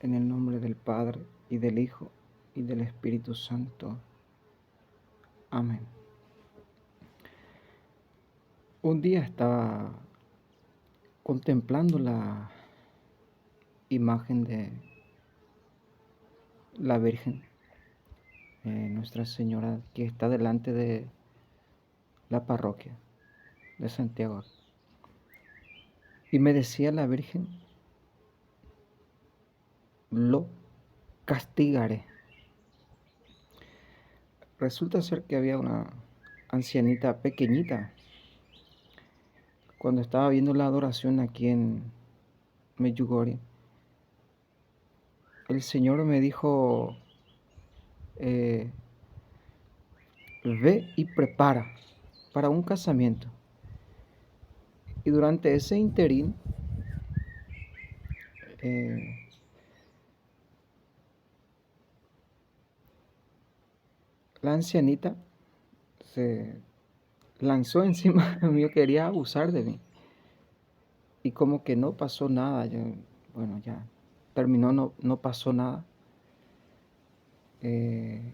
En el nombre del Padre, y del Hijo, y del Espíritu Santo. Amén. Un día estaba contemplando la imagen de la Virgen, Nuestra Señora, que está delante de la parroquia de Santiago. Y me decía la Virgen: lo castigaré. Resulta ser que había una ancianita pequeñita. Cuando estaba viendo la adoración aquí en Medjugorje, el Señor me dijo: ve y prepara para un casamiento. Y durante ese interín, la ancianita se lanzó encima mío, quería abusar de mí. Y como que no pasó nada. Bueno, ya terminó, no pasó nada. Se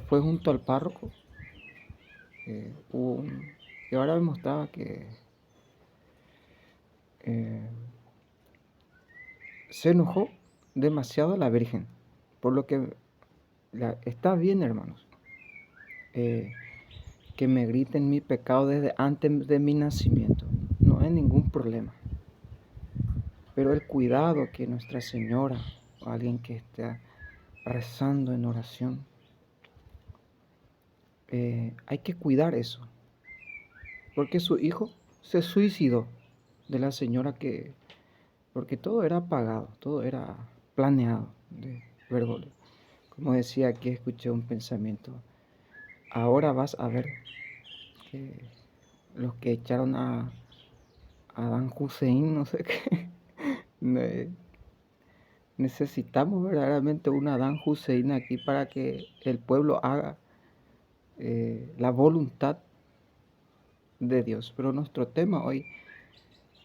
fue junto al párroco. Y ahora me mostraba que se enojó demasiado la Virgen. Por lo que está bien, hermanos, que me griten mi pecado desde antes de mi nacimiento. No hay ningún problema. Pero el cuidado que Nuestra Señora o alguien que esté rezando en oración, hay que cuidar eso. Porque su hijo se suicidó de la señora porque todo era pagado, todo era planeado de Bergoglio. Como decía aquí, escuché un pensamiento: ahora vas a ver que los que echaron a Adán Hussein, no sé qué, necesitamos verdaderamente un Adán Hussein aquí para que el pueblo haga la voluntad de Dios. Pero nuestro tema hoy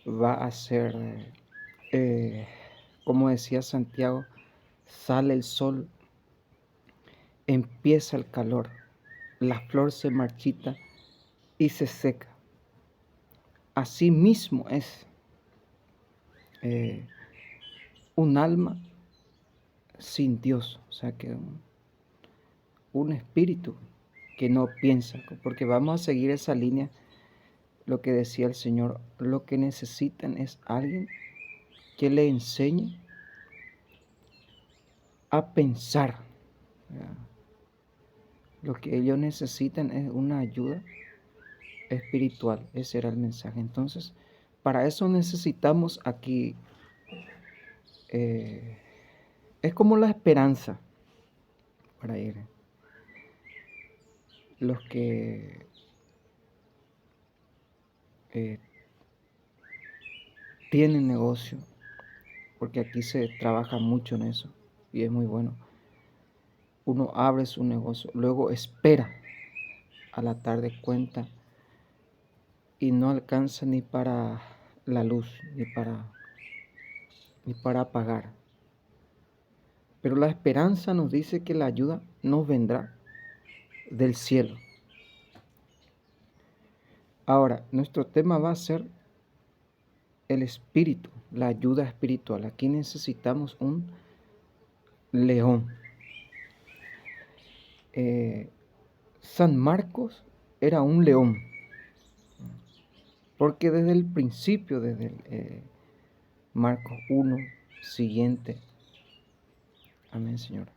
va a ser, como decía Santiago: sale el sol, empieza el calor, la flor se marchita y se seca. Así mismo es un alma sin Dios, o sea que un espíritu que no piensa, porque vamos a seguir esa línea, lo que decía el Señor: lo que necesitan es alguien que le enseñe a pensar. Lo que ellos necesitan es una ayuda espiritual. Ese era el mensaje. Entonces, para eso necesitamos aquí, es como la esperanza para ir. Los que tienen negocio, porque aquí se trabaja mucho en eso y es muy bueno. Uno abre su negocio, luego espera a la tarde, cuenta, y no alcanza ni para la luz, ni para pagar. Pero la esperanza nos dice que la ayuda nos vendrá del cielo. Ahora, nuestro tema va a ser el espíritu, la ayuda espiritual. Aquí necesitamos un león. San Marcos era un león, porque desde el principio, desde el, Marcos 1 siguiente, amén, Señor,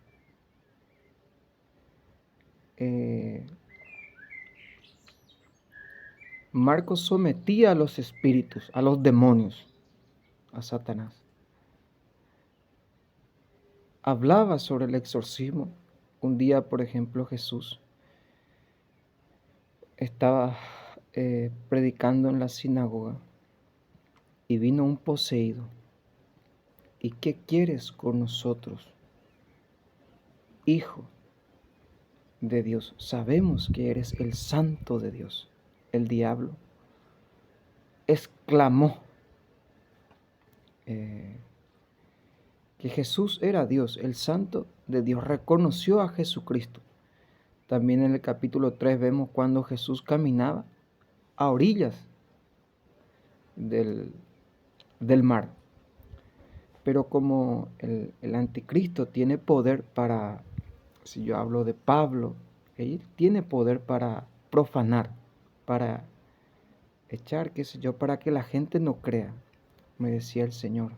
Marcos sometía a los espíritus, a los demonios, a Satanás. Hablaba sobre el exorcismo. Un día, por ejemplo, Jesús estaba predicando en la sinagoga y vino un poseído. ¿Y qué quieres con nosotros, Hijo de Dios? Sabemos que eres el Santo de Dios. El diablo exclamó que Jesús era Dios, el Santo de Dios, reconoció a Jesucristo. También en el capítulo 3 vemos cuando Jesús caminaba a orillas del mar. Pero como el anticristo tiene poder para, si yo hablo de Pablo, él tiene poder para profanar, para echar, qué sé yo, para que la gente no crea. Me decía el Señor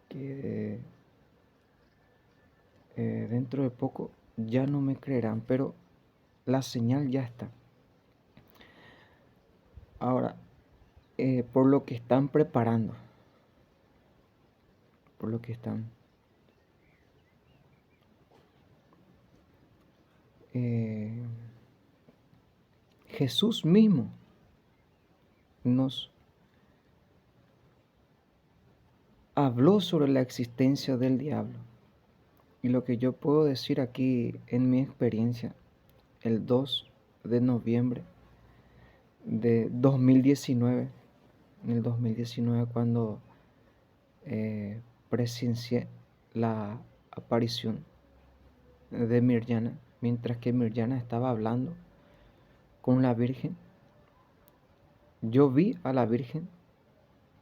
que dentro de poco ya no me creerán, pero la señal ya está. Ahora, por lo que están preparando, por lo que están Jesús mismo nos habló sobre la existencia del diablo. Y lo que yo puedo decir aquí en mi experiencia, el 2 de noviembre de 2019, en el 2019 cuando presencié la aparición de Mirjana, mientras que Mirjana estaba hablando con la Virgen, yo vi a la Virgen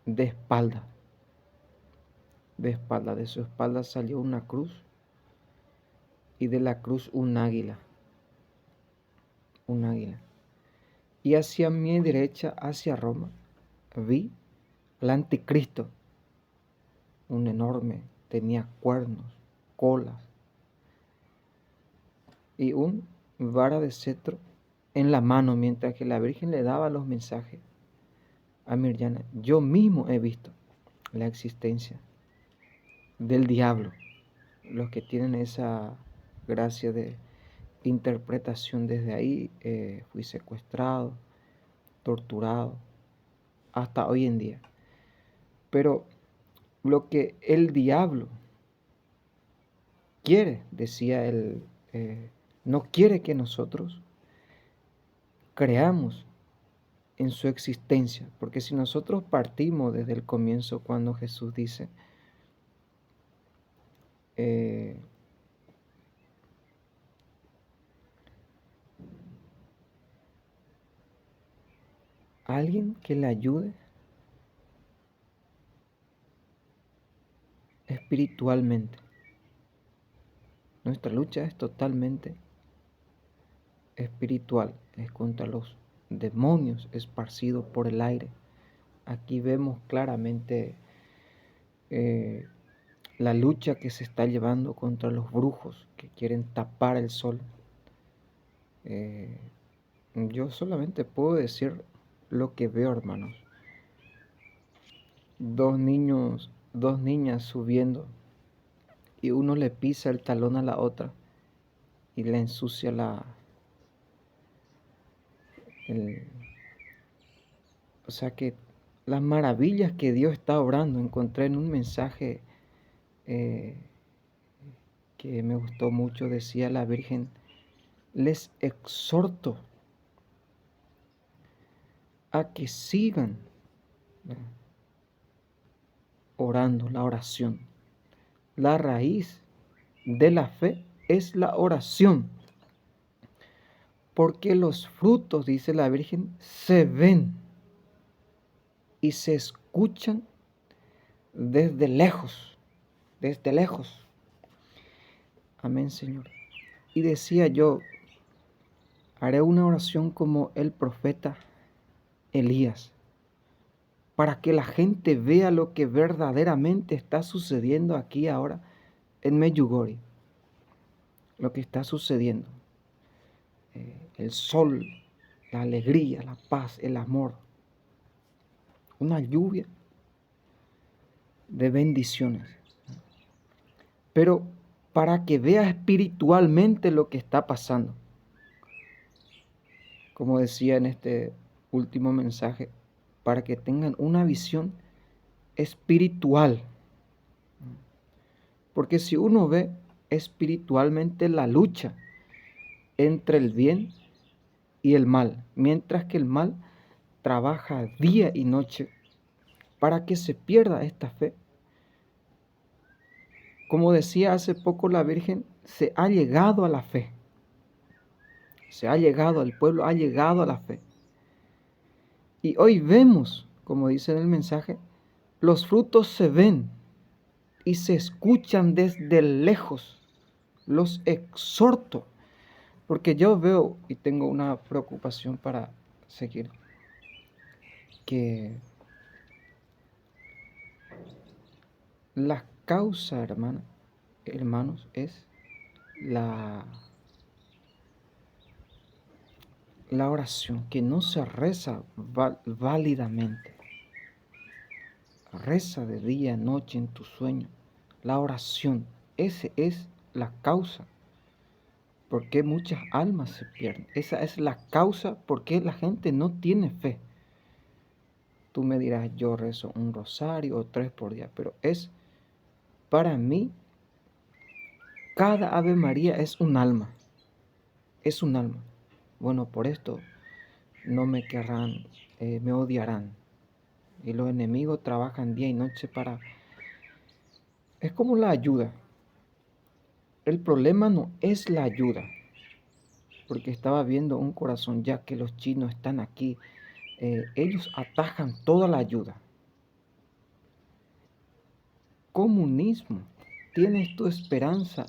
de espalda, de su espalda salió una cruz y de la cruz un águila. Y hacia mi derecha, hacia Roma, vi al anticristo, un enorme, tenía cuernos, colas y un vara de cetro en la mano, mientras que la Virgen le daba los mensajes a Mirjana. Yo mismo he visto la existencia del diablo. Los que tienen esa gracia de interpretación desde ahí, fui secuestrado, torturado, hasta hoy en día. Pero lo que el diablo quiere, decía él, no quiere que nosotros creamos en su existencia, porque si nosotros partimos desde el comienzo cuando Jesús dice, alguien que le ayude espiritualmente. Nuestra lucha es totalmente espiritual, es contra los demonios esparcidos por el aire. Aquí vemos claramente la lucha que se está llevando contra los brujos que quieren tapar el sol. Yo solamente puedo decir lo que veo, hermanos. Dos niñas subiendo y uno le pisa el talón a la otra y le ensucia o sea que las maravillas que Dios está obrando. Encontré en un mensaje que me gustó mucho, decía la Virgen, les exhorto a que sigan orando, la oración. La raíz de la fe es la oración, porque los frutos, dice la Virgen, se ven y se escuchan desde lejos, desde lejos. Amén, Señor. Y decía yo, haré una oración como el profeta Elías, para que la gente vea lo que verdaderamente está sucediendo aquí ahora en Medjugorje, lo que está sucediendo. El sol, la alegría, la paz, el amor, una lluvia de bendiciones. Pero para que vea espiritualmente lo que está pasando, como decía en este último mensaje, para que tengan una visión espiritual. Porque si uno ve espiritualmente la lucha entre el bien y el mal, mientras que el mal trabaja día y noche para que se pierda esta fe, Como decía hace poco la Virgen, se ha llegado a la fe. Se ha llegado, el pueblo ha llegado a la fe. Y hoy vemos, como dice en el mensaje, los frutos se ven y se escuchan desde lejos. Los exhorto, porque yo veo y tengo una preocupación para seguir, que la causa, hermanos, es la oración, que no se reza válidamente. Reza de día, noche, en tu sueño. La oración, esa es la causa por qué muchas almas se pierden. Esa es la causa por qué la gente no tiene fe. Tú me dirás, yo rezo un rosario o 3 por día, pero para mí, cada Ave María es un alma. Es un alma. Bueno, por esto no me querrán, me odiarán. Y los enemigos trabajan día y noche para... Es como la ayuda. El problema no es la ayuda, porque estaba viendo un corazón ya que los chinos están aquí. Ellos atajan toda la ayuda. Comunismo. ¿Tienes tu esperanza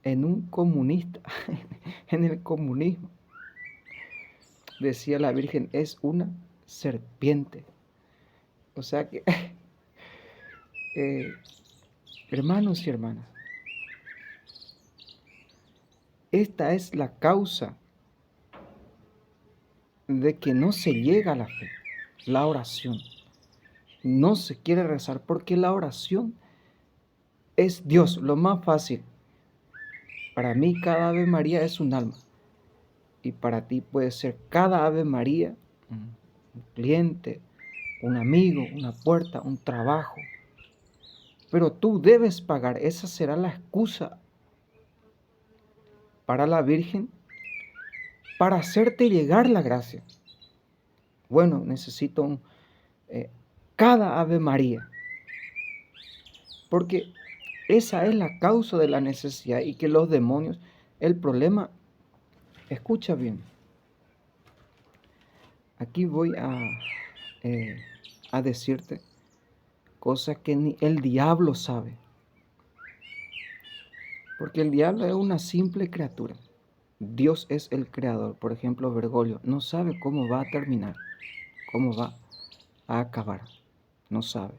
en un comunista? En el comunismo. Decía la Virgen, es una serpiente. O sea que, hermanos y hermanas, esta es la causa de que no se llega a la fe, la oración. No se quiere rezar porque la oración es Dios, lo más fácil. Para mí cada Ave María es un alma. Y para ti puede ser cada Ave María un cliente, un amigo, una puerta, un trabajo. Pero tú debes pagar. Esa será la excusa para la Virgen para hacerte llegar la gracia. Bueno, necesito cada Ave María. Porque esa es la causa de la necesidad y que los demonios, el problema, escucha bien, aquí voy a decirte cosas que ni el diablo sabe, porque el diablo es una simple criatura, Dios es el creador. Por ejemplo, Bergoglio no sabe cómo va a terminar, cómo va a acabar, no sabe.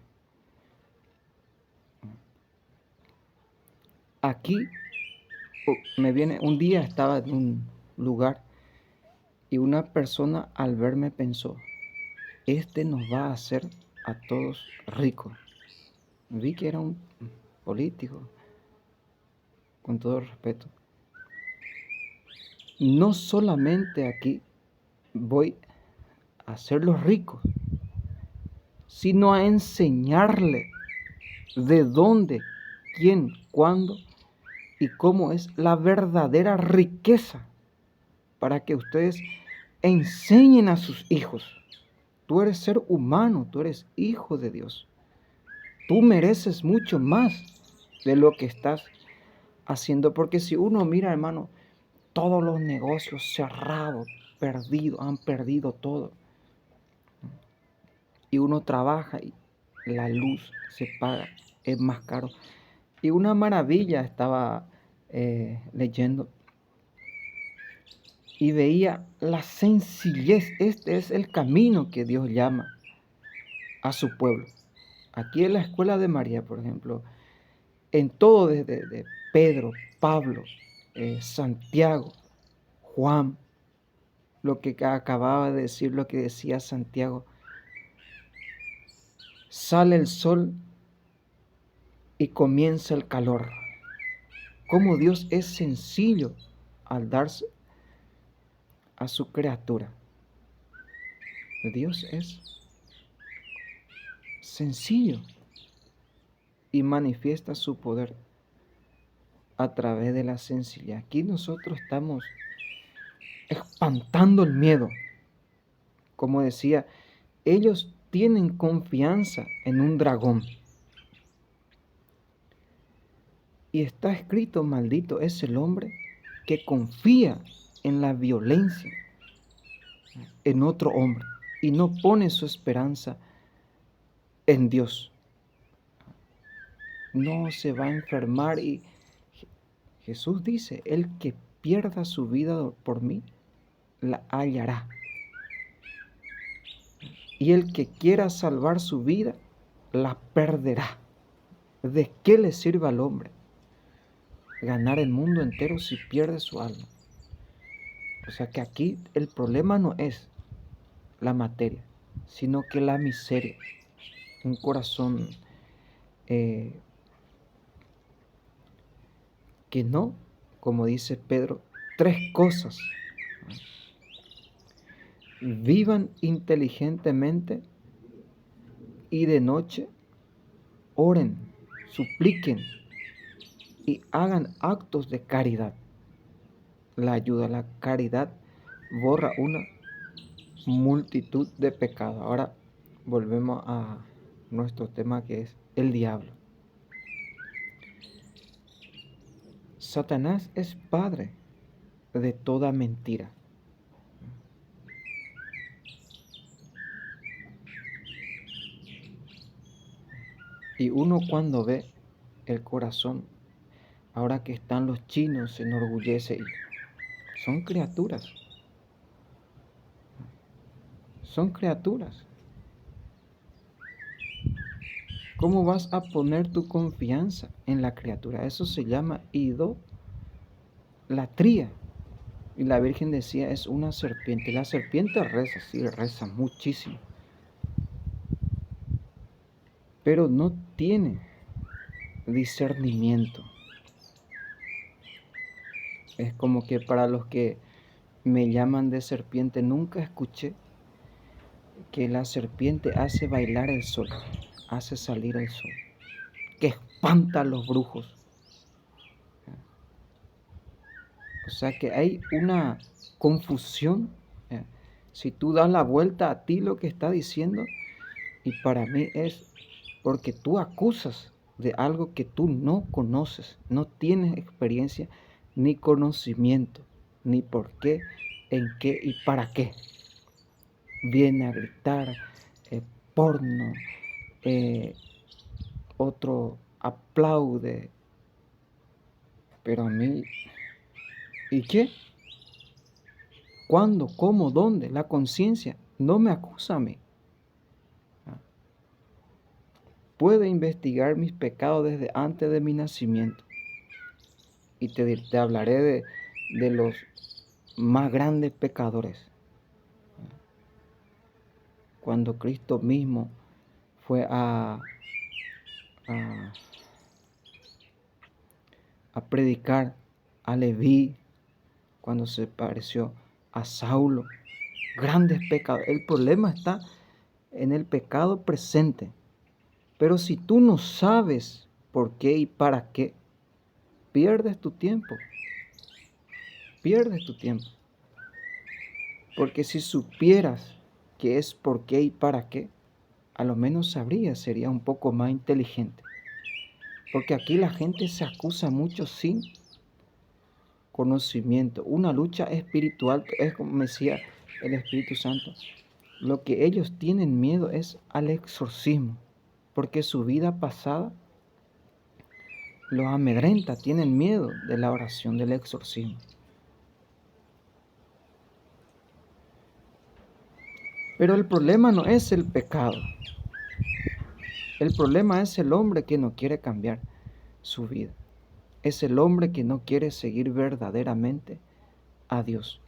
Aquí me viene, un día estaba en un lugar y una persona al verme pensó, este nos va a hacer a todos ricos. Vi que era un político, con todo respeto. No solamente aquí voy a hacerlos ricos, sino a enseñarle de dónde, quién, cuándo y cómo es la verdadera riqueza para que ustedes enseñen a sus hijos. Tú eres ser humano, tú eres hijo de Dios. Tú mereces mucho más de lo que estás haciendo, porque si uno mira, hermano, todos los negocios cerrados, perdidos, han perdido todo. Y uno trabaja y la luz se paga, es más caro. Y una maravilla estaba leyendo y veía la sencillez. Este es el camino que Dios llama a su pueblo. Aquí en la escuela de María, por ejemplo, en todo desde de Pedro, Pablo, Santiago, Juan, lo que acababa de decir, lo que decía Santiago, sale el sol y comienza el calor. Cómo Dios es sencillo al darse a su criatura. Dios es sencillo y manifiesta su poder a través de la sencillez. Aquí nosotros estamos espantando el miedo. Como decía, ellos tienen confianza en un dragón. Y está escrito, maldito es el hombre que confía en la violencia en otro hombre y no pone su esperanza en Dios. No se va a enfermar y Jesús dice, el que pierda su vida por mí, la hallará. Y el que quiera salvar su vida, la perderá. ¿De qué le sirve al hombre ganar el mundo entero si pierde su alma? O sea que aquí el problema no es la materia, sino que la miseria. Un corazón que no, como dice Pedro, 3 cosas. Vivan inteligentemente y de noche oren, supliquen y hagan actos de caridad. La ayuda, la caridad borra una multitud de pecados. Ahora volvemos a nuestro tema, que es el diablo. Satanás es padre de toda mentira. Y uno cuando ve el corazón, ahora que están los chinos, se enorgullece. Son criaturas. Son criaturas. ¿Cómo vas a poner tu confianza en la criatura? Eso se llama idolatría. Y la Virgen decía, es una serpiente. La serpiente reza, sí, reza muchísimo. Pero no tiene discernimiento. Es como que para los que me llaman de serpiente, nunca escuché que la serpiente hace bailar el sol, hace salir el sol, que espanta a los brujos. O sea que hay una confusión. Si tú das la vuelta a ti lo que está diciendo, y para mí es porque tú acusas de algo que tú no conoces, no tienes experiencia ni conocimiento, ni por qué, en qué y para qué. Viene a gritar porno, otro aplaude, pero a mí, ¿y qué? ¿Cuándo? ¿Cómo? ¿Dónde? La conciencia no me acusa a mí. Puede investigar mis pecados desde antes de mi nacimiento. Y te hablaré de los más grandes pecadores. Cuando Cristo mismo fue a predicar a Leví, cuando se pareció a Saulo, grandes pecados. El problema está en el pecado presente. Pero si tú no sabes por qué y para qué, pierdes tu tiempo. Pierdes tu tiempo. Porque si supieras qué es por qué y para qué, a lo menos sabrías, sería un poco más inteligente. Porque aquí la gente se acusa mucho sin conocimiento. Una lucha espiritual, es como decía el Espíritu Santo. Lo que ellos tienen miedo es al exorcismo, porque su vida pasada los amedrenta, tienen miedo de la oración del exorcismo. Pero el problema no es el pecado. El problema es el hombre que no quiere cambiar su vida. Es el hombre que no quiere seguir verdaderamente a Dios.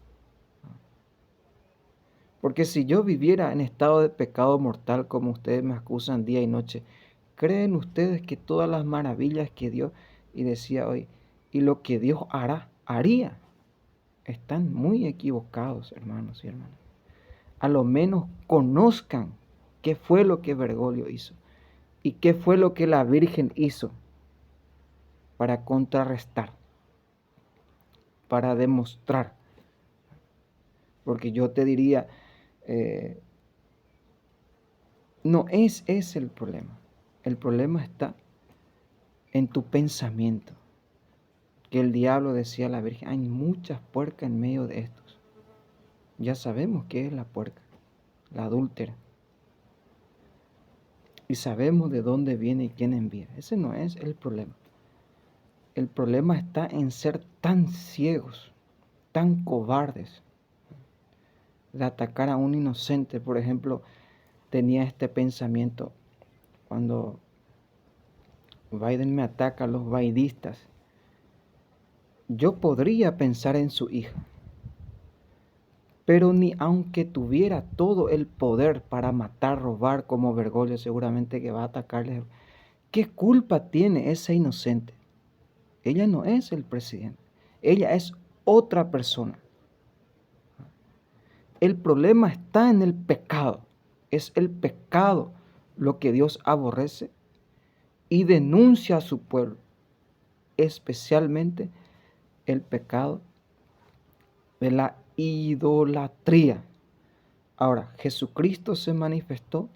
Porque si yo viviera en estado de pecado mortal, como ustedes me acusan día y noche, ¿creen ustedes que todas las maravillas que Dios, y decía hoy, y lo que Dios haría? Están muy equivocados, hermanos y hermanas. A lo menos conozcan qué fue lo que Bergoglio hizo y qué fue lo que la Virgen hizo para contrarrestar, para demostrar. Porque yo te diría, no es ese el problema. El problema está en tu pensamiento. que el diablo decía a la Virgen, hay muchas puercas en medio de estos. Ya sabemos qué es la puerca, la adúltera. Y sabemos de dónde viene y quién envía. Ese no es el problema. El problema está en ser tan ciegos, tan cobardes, de atacar a un inocente. Por ejemplo, tenía este pensamiento cuando Biden me ataca a los baidistas. Yo podría pensar en su hija, pero ni aunque tuviera todo el poder para matar, robar como Bergoglio, seguramente que va a atacarle. ¿Qué culpa tiene esa inocente? Ella no es el presidente, ella es otra persona. El problema está en el pecado. Es el pecado lo que Dios aborrece y denuncia a su pueblo, especialmente el pecado de la idolatría. Ahora, Jesucristo se manifestó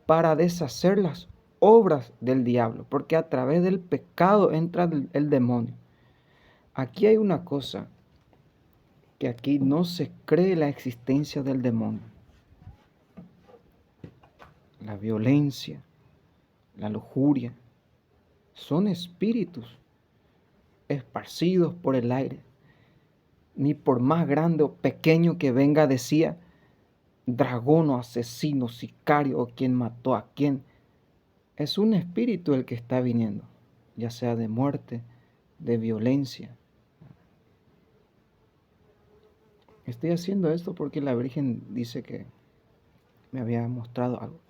para deshacer las obras del diablo, porque a través del pecado entra el demonio. Aquí hay una cosa, que aquí no se cree la existencia del demonio. La violencia, la lujuria, son espíritus esparcidos por el aire. Ni por más grande o pequeño que venga, decía, dragón o asesino, sicario o quien mató a quien, es un espíritu el que está viniendo, ya sea de muerte, de violencia. Estoy haciendo esto porque la Virgen dice que me había mostrado algo.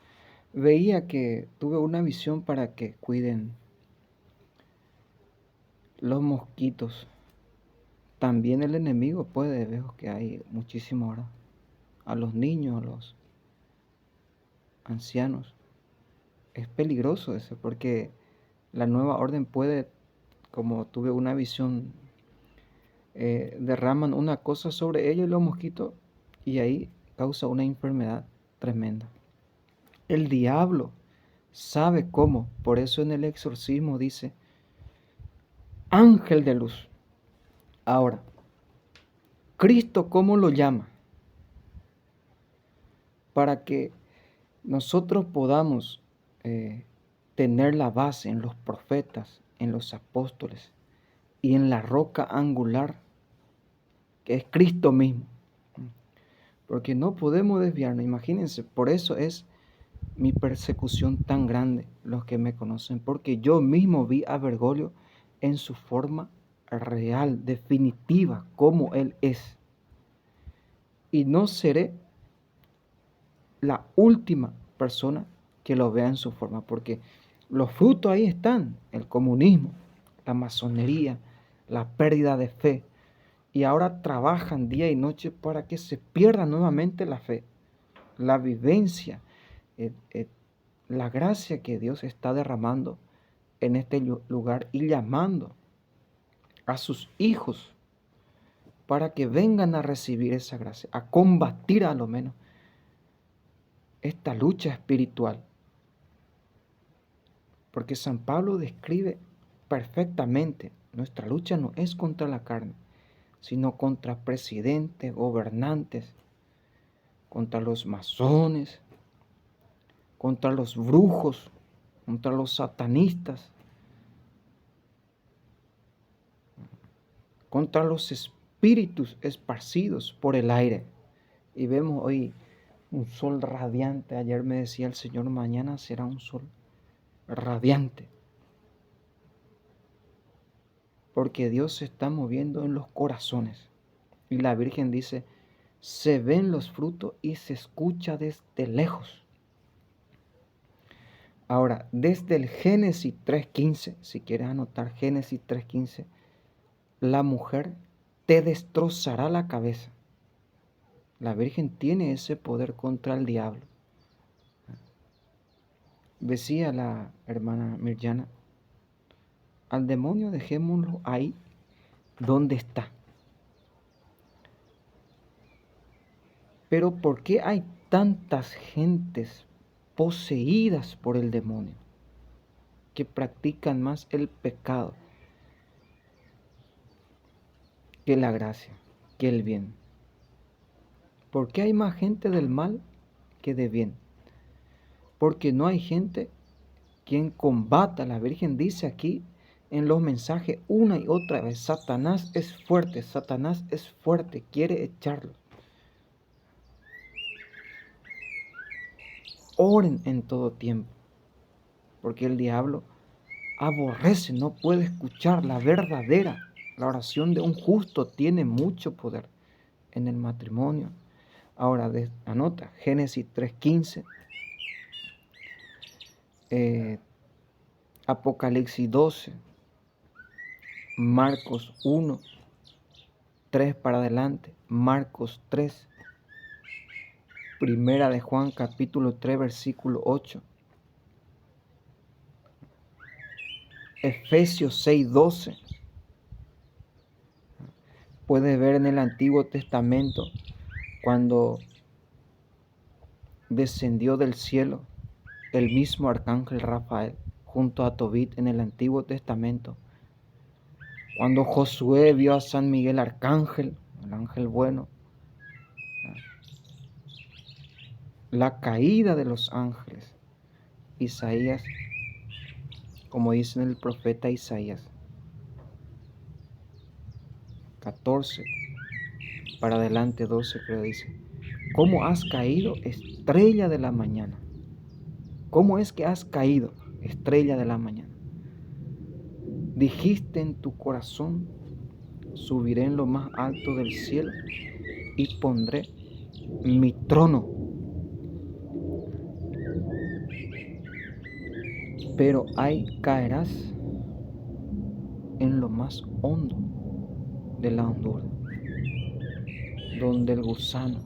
Veía que tuve una visión para que cuiden los mosquitos. También el enemigo puede, veo que hay muchísimo ahora, a los niños, a los ancianos. Es peligroso eso porque la nueva orden puede, como tuve una visión, derraman una cosa sobre ellos y los mosquitos y ahí causa una enfermedad tremenda. El diablo sabe cómo, por eso en el exorcismo dice ángel de luz. Ahora, Cristo, ¿cómo lo llama? Para que nosotros podamos tener la base en los profetas, en los apóstoles y en la roca angular, que es Cristo mismo. Porque no podemos desviarnos, imagínense, por eso es mi persecución tan grande, los que me conocen, porque yo mismo vi a Bergoglio en su forma real, definitiva, como él es. Y no seré la última persona que lo vea en su forma, porque los frutos ahí están, el comunismo, la masonería, la pérdida de fe, y ahora trabajan día y noche para que se pierda nuevamente la fe, la vivencia, la gracia que Dios está derramando en este lugar y llamando a sus hijos para que vengan a recibir esa gracia, a combatir a lo menos esta lucha espiritual. Porque San Pablo describe perfectamente, nuestra lucha no es contra la carne, sino contra presidentes, gobernantes, contra los masones, contra los brujos, contra los satanistas, contra los espíritus esparcidos por el aire. Y vemos hoy un sol radiante. Ayer me decía el Señor, mañana será un sol radiante. Porque Dios se está moviendo en los corazones. Y la Virgen dice, se ven los frutos y se escucha desde lejos. Ahora, desde el Génesis 3.15, si quieres anotar Génesis 3.15, la mujer te destrozará la cabeza. La Virgen tiene ese poder contra el diablo. Decía la hermana Mirjana, al demonio dejémoslo ahí donde está. Pero ¿por qué hay tantas gentes poseídas por el demonio que practican más el pecado? que la gracia, que el bien. ¿Por qué hay más gente del mal que de bien? Porque no hay gente quien combata. La Virgen dice aquí en los mensajes una y otra vez, Satanás es fuerte, quiere echarlo. Oren en todo tiempo, porque el diablo aborrece, no puede escuchar la verdadera. La oración de un justo tiene mucho poder en el matrimonio. Ahora, anota, Génesis 3:15, Apocalipsis 12, Marcos 1, 3 para adelante, Marcos 3, Primera de Juan capítulo 3 versículo 8, Efesios 6:12. Puedes ver en el Antiguo Testamento cuando descendió del cielo el mismo arcángel Rafael junto a Tobit en el Antiguo Testamento. Cuando Josué vio a San Miguel Arcángel, el ángel bueno, la caída de los ángeles. Isaías, como dice en el profeta Isaías 14, para adelante 12 creo dice, ¿cómo has caído, estrella de la mañana? ¿Cómo es que has caído, estrella de la mañana? Dijiste en tu corazón, subiré en lo más alto del cielo y pondré mi trono. Pero ahí caerás en lo más hondo de la hondura, donde el gusano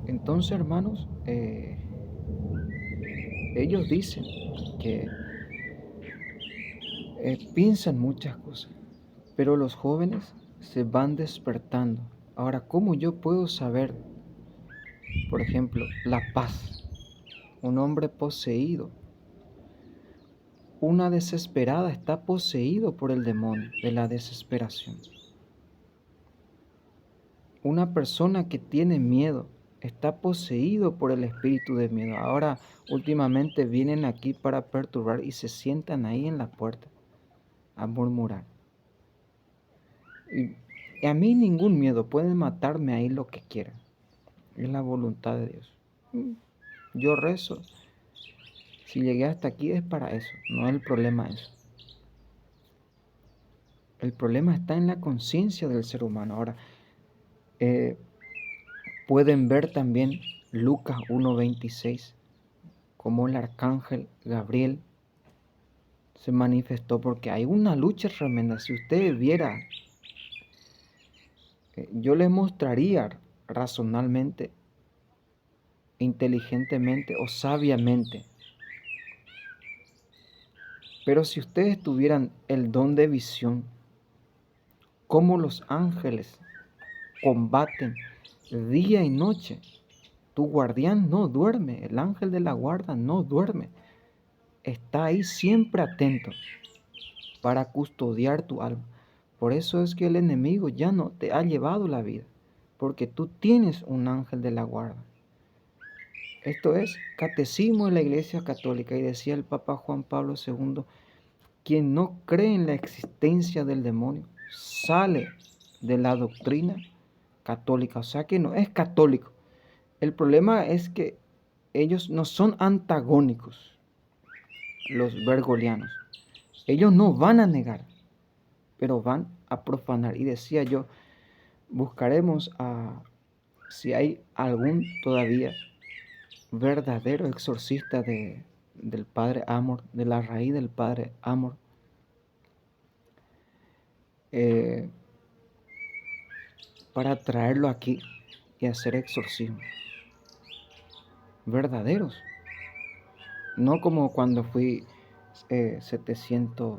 Entonces, hermanos, ellos dicen que piensan muchas cosas, pero los jóvenes se van despertando. Ahora, ¿cómo yo puedo saber, por ejemplo, la paz? Un hombre poseído, una desesperada está poseído por el demonio de la desesperación. Una persona que tiene miedo está poseído por el espíritu de miedo. Ahora, últimamente vienen aquí para perturbar y se sientan ahí en la puerta a murmurar. Y a mí ningún miedo, pueden matarme ahí lo que quieran. Es la voluntad de Dios. Yo rezo. Si llegué hasta aquí es para eso, no es el problema eso. El problema está en la conciencia del ser humano. Ahora, pueden ver también Lucas 1:26, cómo el arcángel Gabriel se manifestó, porque hay una lucha tremenda. Si usted viera, yo le mostraría razonalmente, inteligentemente o sabiamente. Pero si ustedes tuvieran el don de visión, cómo los ángeles combaten día y noche. Tu guardián no duerme, el ángel de la guarda no duerme. Está ahí siempre atento para custodiar tu alma. Por eso es que el enemigo ya no te ha llevado la vida, porque tú tienes un ángel de la guarda. Esto es catecismo de la Iglesia Católica, y decía el Papa Juan Pablo II, quien no cree en la existencia del demonio sale de la doctrina católica, o sea que no es católico. El problema es que ellos no son antagónicos, los bergolianos. Ellos no van a negar, pero van a profanar. Y decía yo, buscaremos si hay algún todavía verdadero exorcista del padre Amor, de la raíz del padre Amor, para traerlo aquí y hacer exorcismo verdaderos, no como cuando fui 700,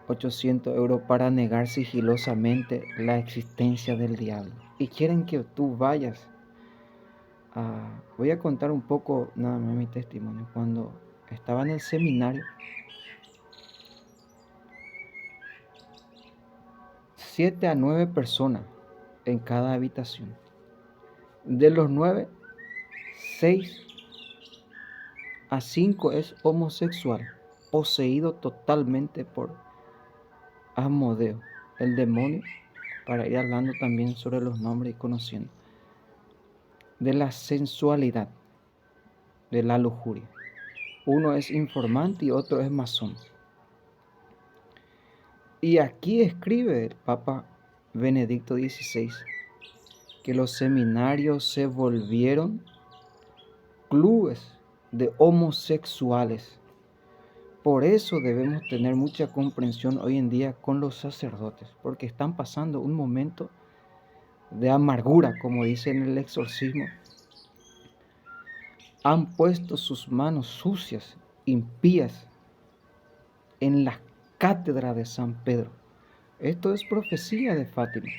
800 euros para negar sigilosamente la existencia del diablo. Y quieren que tú vayas voy a contar un poco nada más mi testimonio. Cuando estaba en el seminario, 7 a 9 personas en cada habitación. De los 9, 6 a 5 es homosexual, poseído totalmente por Asmodeo, el demonio, para ir hablando también sobre los nombres y conociendo. De la sensualidad, de la lujuria. Uno es informante y otro es masón. Y aquí escribe el Papa Benedicto XVI que los seminarios se volvieron clubes de homosexuales. Por eso debemos tener mucha comprensión hoy en día con los sacerdotes, porque están pasando un momento de amargura, como dice en el exorcismo. Han puesto sus manos sucias, impías, en la cátedra de San Pedro. Esto es profecía de Fátima,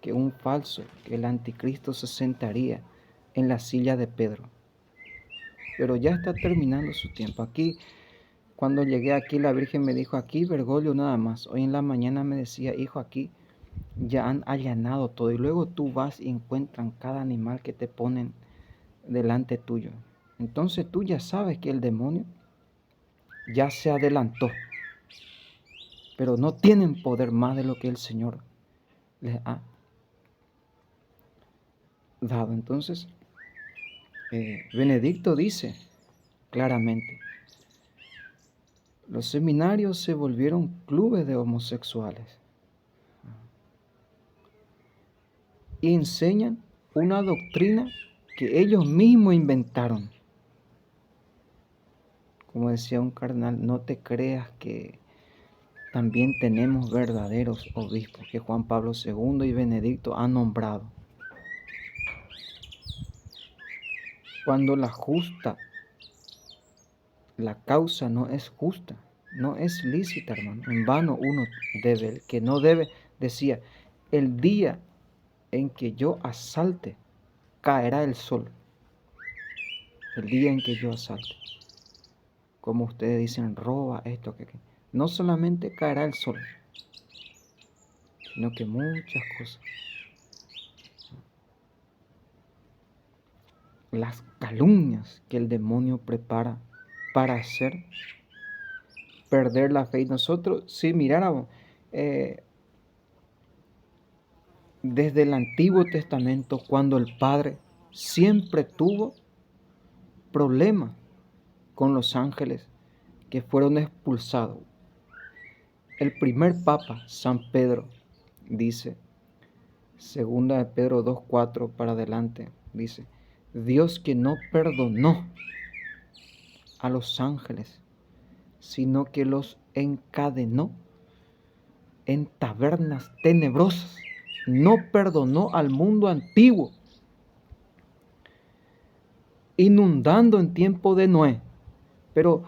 que un falso, que el anticristo se sentaría en la silla de Pedro. Pero ya está terminando su tiempo. Aquí, cuando llegué aquí, la Virgen me dijo, aquí Bergoglio nada más. Hoy en la mañana me decía, hijo, aquí ya han allanado todo. Y luego tú vas y encuentran cada animal que te ponen delante tuyo. Entonces tú ya sabes que el demonio ya se adelantó. Pero no tienen poder más de lo que el Señor les ha dado. Entonces, Benedicto dice claramente, los seminarios se volvieron clubes de homosexuales y enseñan una doctrina que ellos mismos inventaron. Como decía un cardenal, no te creas que también tenemos verdaderos obispos que Juan Pablo II y Benedicto han nombrado. Cuando la causa no es justa, no es lícita, hermano. En vano uno debe, el que no debe, decía, el día en que yo asalte, caerá el sol. El día en que yo asalte. Como ustedes dicen, roba esto, que no solamente caerá el sol, sino que muchas cosas. Las calumnias que el demonio prepara para hacer perder la fe. Y nosotros, si miráramos desde el Antiguo Testamento, cuando el Padre siempre tuvo problemas con los ángeles que fueron expulsados. El primer Papa, San Pedro, dice, segunda de Pedro 2:4 para adelante, dice, Dios que no perdonó a los ángeles, sino que los encadenó en tabernas tenebrosas. No perdonó al mundo antiguo, inundando en tiempo de Noé. Pero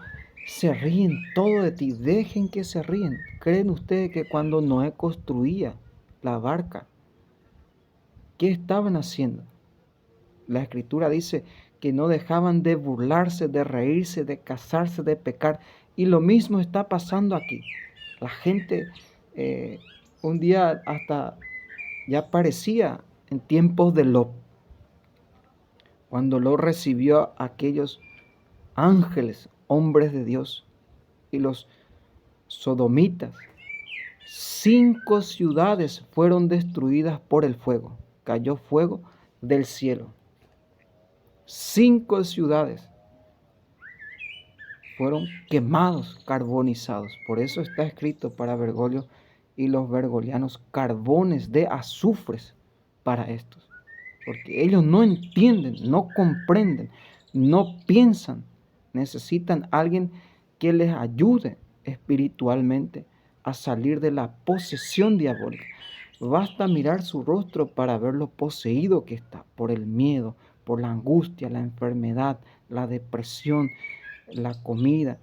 se ríen todo de ti, dejen que se ríen. ¿Creen ustedes que cuando Noé construía la barca, qué estaban haciendo? La Escritura dice que no dejaban de burlarse, de reírse, de casarse, de pecar. Y lo mismo está pasando aquí. La gente un día hasta ya parecía en tiempos de Lot, cuando Lot recibió a aquellos ángeles, hombres de Dios, y los sodomitas. 5 ciudades fueron destruidas por el fuego. Cayó fuego del cielo. 5 ciudades fueron quemados, carbonizados. Por eso está escrito para Bergoglio y los bergolianos, carbones de azufres para estos. Porque ellos no entienden, no comprenden, no piensan. Necesitan a alguien que les ayude espiritualmente a salir de la posesión diabólica. Basta mirar su rostro para ver lo poseído que está por el miedo, por la angustia, la enfermedad, la depresión, la comida.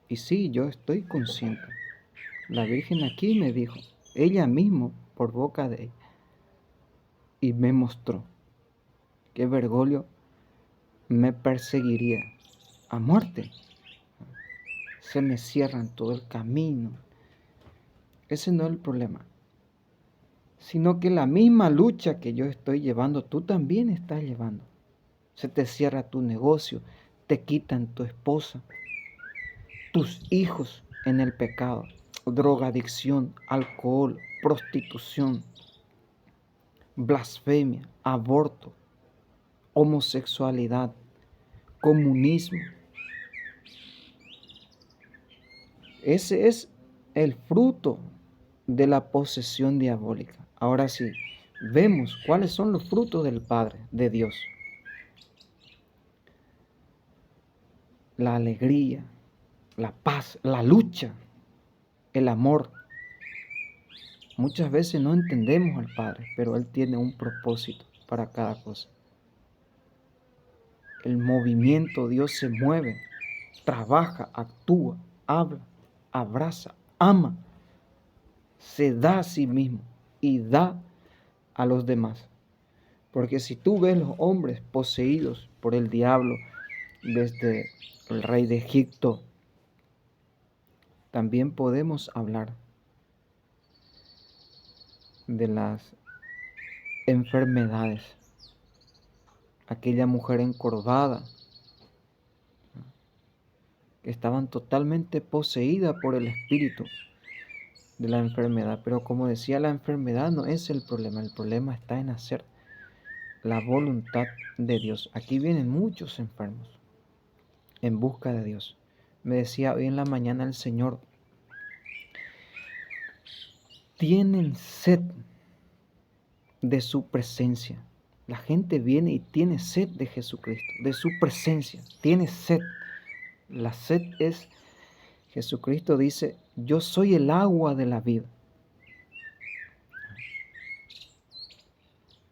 Y sí, yo estoy consciente. La Virgen aquí me dijo, ella misma, por boca de ella, y me mostró que Bergoglio me perseguiría a muerte. Se me cierran todo el camino. Ese no es el problema, sino que la misma lucha que yo estoy llevando, tú también estás llevando. Se te cierra tu negocio, te quitan tu esposa, tus hijos en el pecado, drogadicción, alcohol, prostitución, blasfemia, aborto, homosexualidad, comunismo. Ese es el fruto de la posesión diabólica. Ahora sí, vemos cuáles son los frutos del Padre, de Dios. La alegría, la paz, la lucha, el amor. Muchas veces no entendemos al Padre, pero Él tiene un propósito para cada cosa. El movimiento, Dios se mueve, trabaja, actúa, habla, abraza, ama, se da a sí mismo y da a los demás. Porque si tú ves los hombres poseídos por el diablo, desde el rey de Egipto, también podemos hablar de las enfermedades. Aquella mujer encorvada, que estaban totalmente poseídas por el espíritu de la enfermedad. Pero como decía, la enfermedad no es el problema está en hacer la voluntad de Dios. Aquí vienen muchos enfermos en busca de Dios. Me decía hoy en la mañana el Señor, tienen sed de su presencia. La gente viene y tiene sed de Jesucristo, de su presencia, tiene sed. La sed es, Jesucristo dice, yo soy el agua de la vida.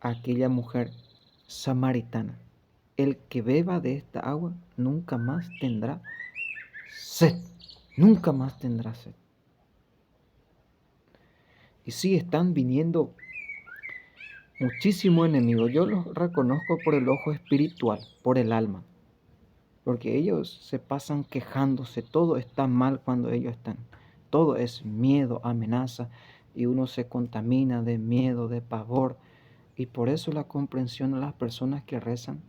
Aquella mujer samaritana, el que beba de esta agua nunca más tendrá sed, nunca más tendrá sed. Y sí, están viniendo muchísimos enemigos. Yo los reconozco por el ojo espiritual, por el alma. Porque ellos se pasan quejándose, todo está mal cuando ellos están. Todo es miedo, amenaza, y uno se contamina de miedo, de pavor. Y por eso la comprensión de las personas que rezan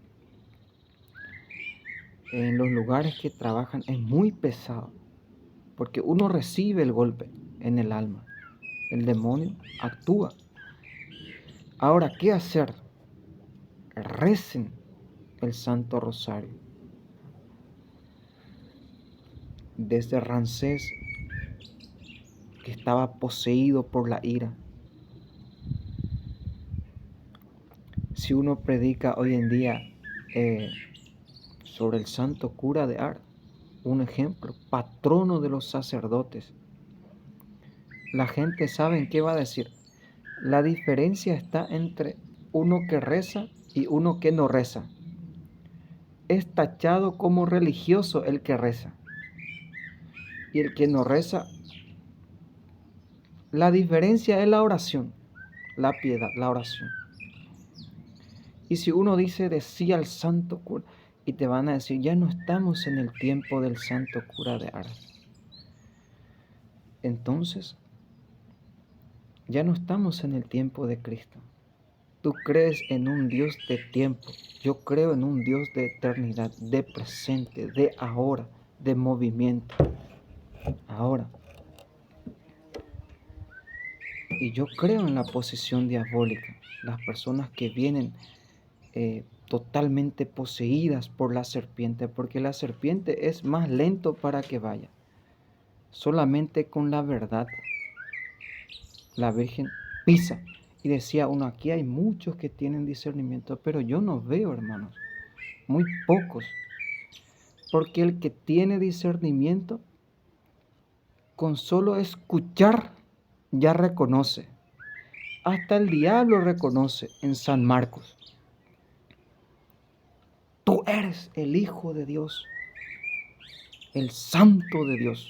en los lugares que trabajan es muy pesado. Porque uno recibe el golpe en el alma. El demonio actúa. Ahora, ¿qué hacer? Recen el Santo Rosario. Desde Ramsés, que estaba poseído por la ira. Si uno predica hoy en día sobre el santo cura de Ars, un ejemplo, patrono de los sacerdotes, la gente sabe qué va a decir. La diferencia está entre uno que reza y uno que no reza. Es tachado como religioso el que reza. Y el que no reza, la diferencia es la oración, la piedad, la oración. Y si uno dice de sí al santo cura, y te van a decir, ya no estamos en el tiempo del santo cura de Ars. Entonces, ya no estamos en el tiempo de Cristo. Tú crees en un Dios de tiempo. Yo creo en un Dios de eternidad, de presente, de ahora, de movimiento. Ahora. Y yo creo en la posesión diabólica. Las personas que vienen totalmente poseídas por la serpiente, porque la serpiente es más lento para que vaya. Solamente con la verdad la Virgen pisa. Y decía uno, aquí hay muchos que tienen discernimiento, pero yo no veo, hermanos, muy pocos. Porque el que tiene discernimiento, con solo escuchar, ya reconoce. Hasta el diablo reconoce en San Marcos. Tú eres el Hijo de Dios, el Santo de Dios.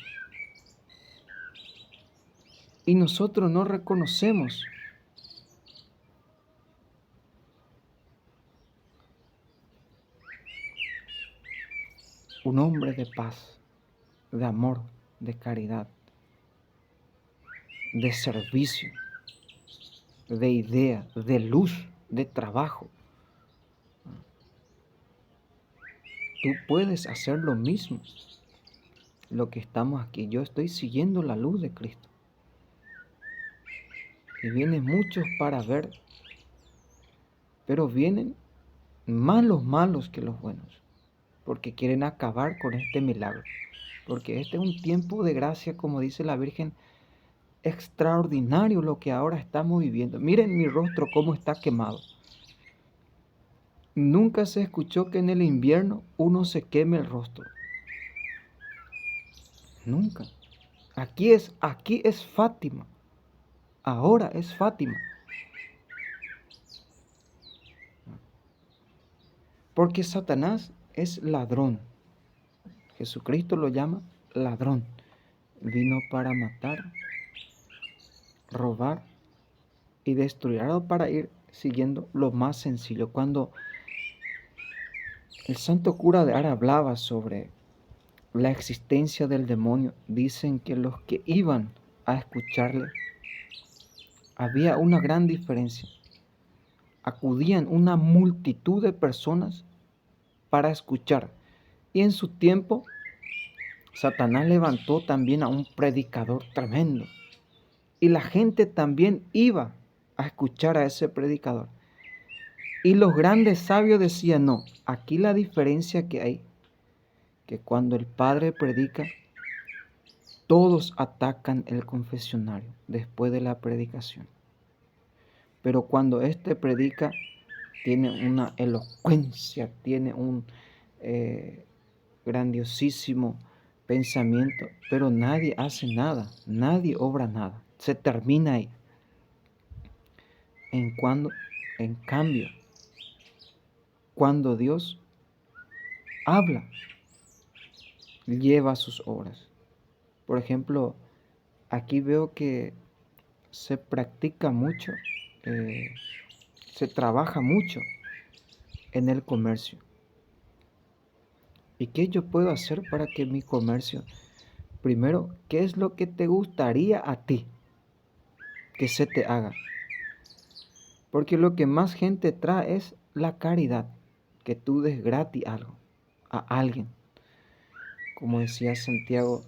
Y nosotros no reconocemos. un hombre de paz, de amor, de caridad, de servicio, de idea, de luz, de trabajo. Tú puedes hacer lo mismo. Lo que estamos aquí, yo estoy siguiendo la luz de Cristo. Y vienen muchos para ver, pero vienen más los malos que los buenos, porque quieren acabar con este milagro. Porque este es un tiempo de gracia, como dice la Virgen, extraordinario lo que ahora estamos viviendo. Miren mi rostro cómo está quemado. Nunca se escuchó que en el invierno uno se queme el rostro. Nunca. Aquí es Fátima. Ahora es Fátima. Porque Satanás es ladrón. Jesucristo lo llama ladrón. Vino para matar, robar y destruir. Ahora para ir siguiendo lo más sencillo. Cuando el santo cura de Ars hablaba sobre la existencia del demonio, dicen que los que iban a escucharle, había una gran diferencia. Acudían una multitud de personas para escuchar. Y en su tiempo, Satanás levantó también a un predicador tremendo. Y la gente también iba a escuchar a ese predicador. Y los grandes sabios decían, no, aquí la diferencia que hay, que cuando el Padre predica, todos atacan el confesionario después de la predicación. Pero cuando éste predica, tiene una elocuencia, tiene un grandiosísimo pensamiento, pero nadie hace nada, nadie obra nada, se termina ahí. En cambio, cuando Dios habla, lleva sus obras. Por ejemplo, aquí veo que se practica mucho, se trabaja mucho en el comercio. ¿Y qué yo puedo hacer para que mi comercio, primero, qué es lo que te gustaría a ti que se te haga? Porque lo que más gente trae es la caridad, que tú des gratis algo a alguien. Como decía Santiago,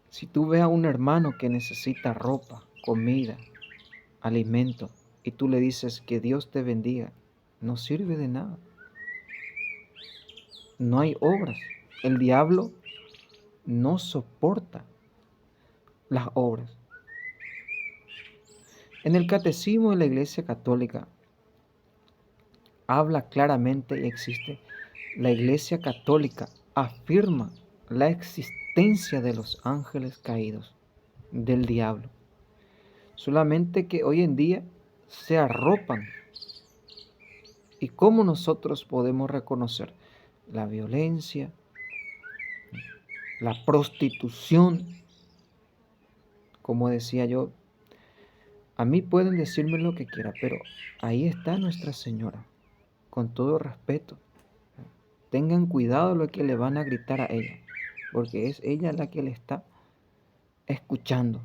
si tú ves a un hermano que necesita ropa, comida, alimento, y tú le dices que Dios te bendiga, no sirve de nada. No hay obras. El diablo no soporta las obras. En el Catecismo de la Iglesia Católica habla claramente y existe. La Iglesia Católica afirma la existencia de los ángeles caídos, del diablo. Solamente que hoy en día se arropan. ¿Y cómo nosotros podemos reconocer la violencia, la prostitución? Como decía yo, a mí pueden decirme lo que quiera, pero ahí está Nuestra Señora, con todo respeto. Tengan cuidado lo que le van a gritar a ella, porque es ella la que le está escuchando.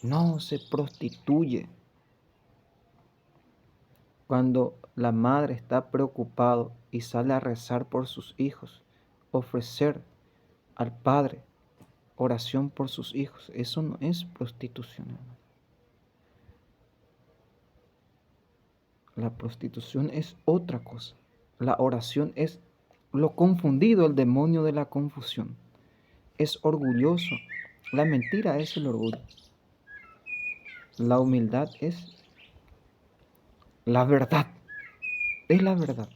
No se prostituye. Cuando la madre está preocupada y sale a rezar por sus hijos, ofrecer al Padre oración por sus hijos, eso no es prostitución, hermano. La prostitución es otra cosa. La oración es lo confundido, el demonio de la confusión. Es orgulloso. La mentira es el orgullo. La humildad es la verdad. Es la verdad.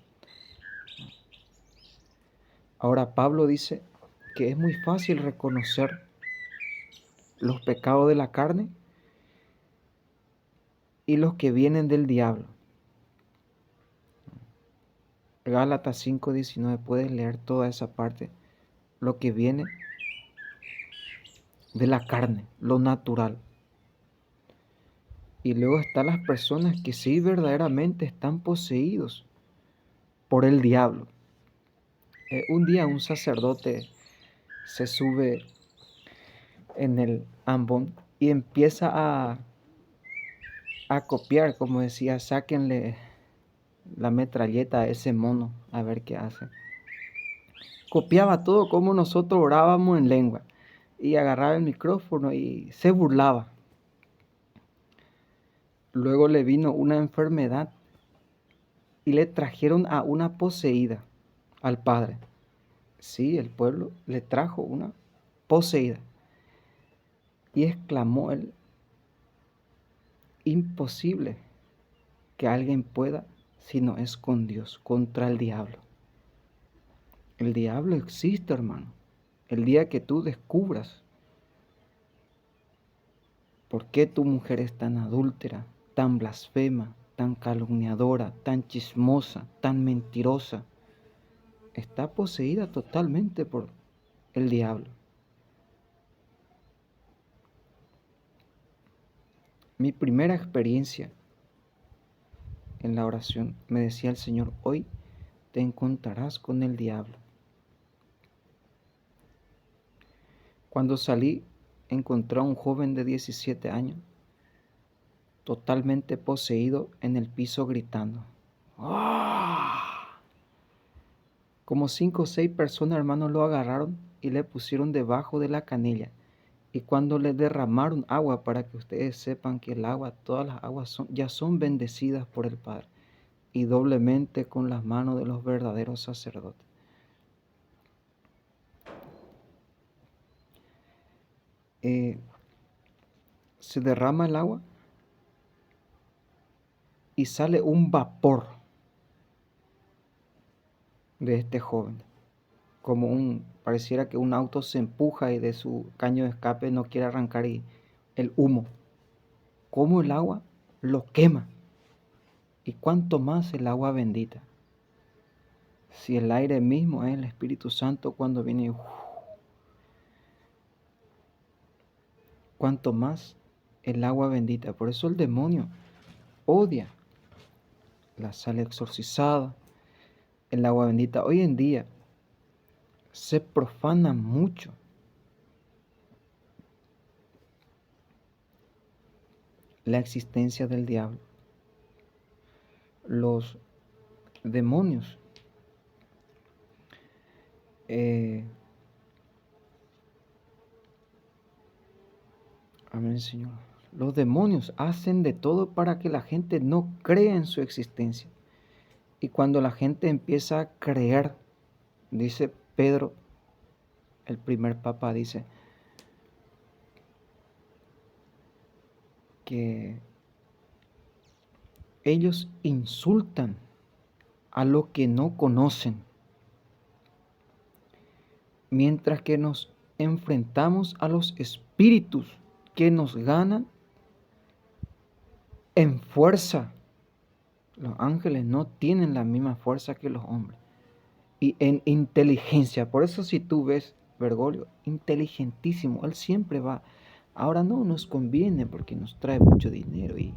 Ahora Pablo dice que es muy fácil reconocer los pecados de la carne y los que vienen del diablo. Gálatas 5:19, puedes leer toda esa parte. Lo que viene de la carne, lo natural. Y luego están las personas que sí verdaderamente están poseídos por el diablo. Un día un sacerdote se sube en el ambón y empieza a copiar, como decía, sáquenle la metralleta a ese mono a ver qué hace. Copiaba todo como nosotros orábamos en lengua y agarraba el micrófono y se burlaba. Luego le vino una enfermedad y le trajeron a una poseída al padre. Sí, el pueblo le trajo una poseída. Y exclamó él, imposible que alguien pueda si no es con Dios, contra el diablo. El diablo existe, hermano. El día que tú descubras por qué tu mujer es tan adúltera, tan blasfema, tan calumniadora, tan chismosa, tan mentirosa, está poseída totalmente por el diablo. Mi primera experiencia en la oración me decía el Señor, hoy te encontrarás con el diablo. Cuando salí, encontré a un joven de 17 años, totalmente poseído en el piso gritando. ¡Ah! Como 5 o 6 personas, hermanos, lo agarraron y le pusieron debajo de la canilla. Y cuando le derramaron agua, para que ustedes sepan que el agua, todas las aguas ya son bendecidas por el Padre, y doblemente con las manos de los verdaderos sacerdotes. Se derrama el agua y sale un vapor de este joven, pareciera que un auto se empuja y de su caño de escape no quiere arrancar y el humo, como el agua lo quema, y cuanto más el agua bendita, si el aire mismo es el Espíritu Santo cuando viene, cuanto más el agua bendita. Por eso el demonio odia la sal exorcizada, el agua bendita. Hoy en día se profana mucho la existencia del diablo. Los demonios amén, Señor. Los demonios hacen de todo para que la gente no crea en su existencia. Y cuando la gente empieza a creer, dice Pedro, el primer papa, dice que ellos insultan a lo que no conocen, mientras que nos enfrentamos a los espíritus que nos ganan en fuerza. Los ángeles no tienen la misma fuerza que los hombres. Y en inteligencia. Por eso si tú ves Bergoglio, inteligentísimo, él siempre va. Ahora no nos conviene porque nos trae mucho dinero y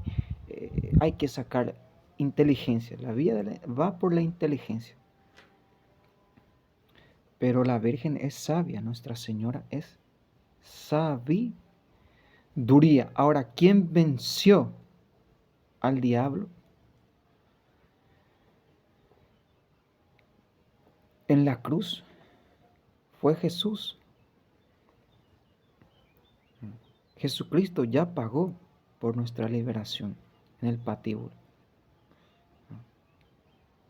hay que sacar inteligencia. La vida va por la inteligencia. Pero la Virgen es sabia, Nuestra Señora es sabiduría. Ahora, ¿quién venció al diablo? En la cruz fue Jesús. Jesucristo ya pagó por nuestra liberación en el patíbulo.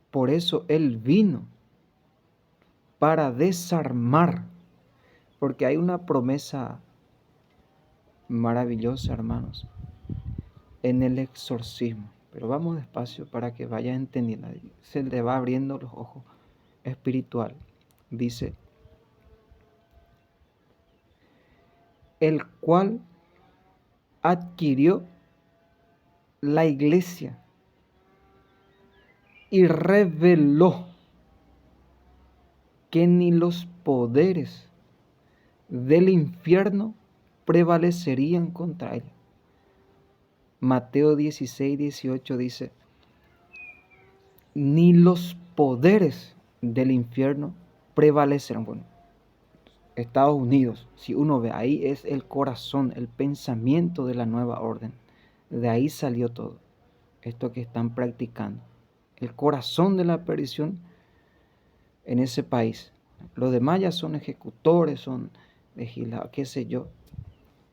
Por eso Él vino para desarmar, porque hay una promesa maravillosa, hermanos, en el exorcismo. Pero vamos despacio para que vaya entendiendo. Se le va abriendo los ojos espiritual. Dice, el cual adquirió la iglesia y reveló que ni los poderes del infierno prevalecerían contra ella. Mateo 16:18 dice, ni los poderes del infierno prevalecerán. Bueno, Estados Unidos, si uno ve, ahí es el corazón, el pensamiento de la nueva orden. De ahí salió todo, esto que están practicando. El corazón de la perdición en ese país. Los demás ya son ejecutores, son legisladores, qué sé yo.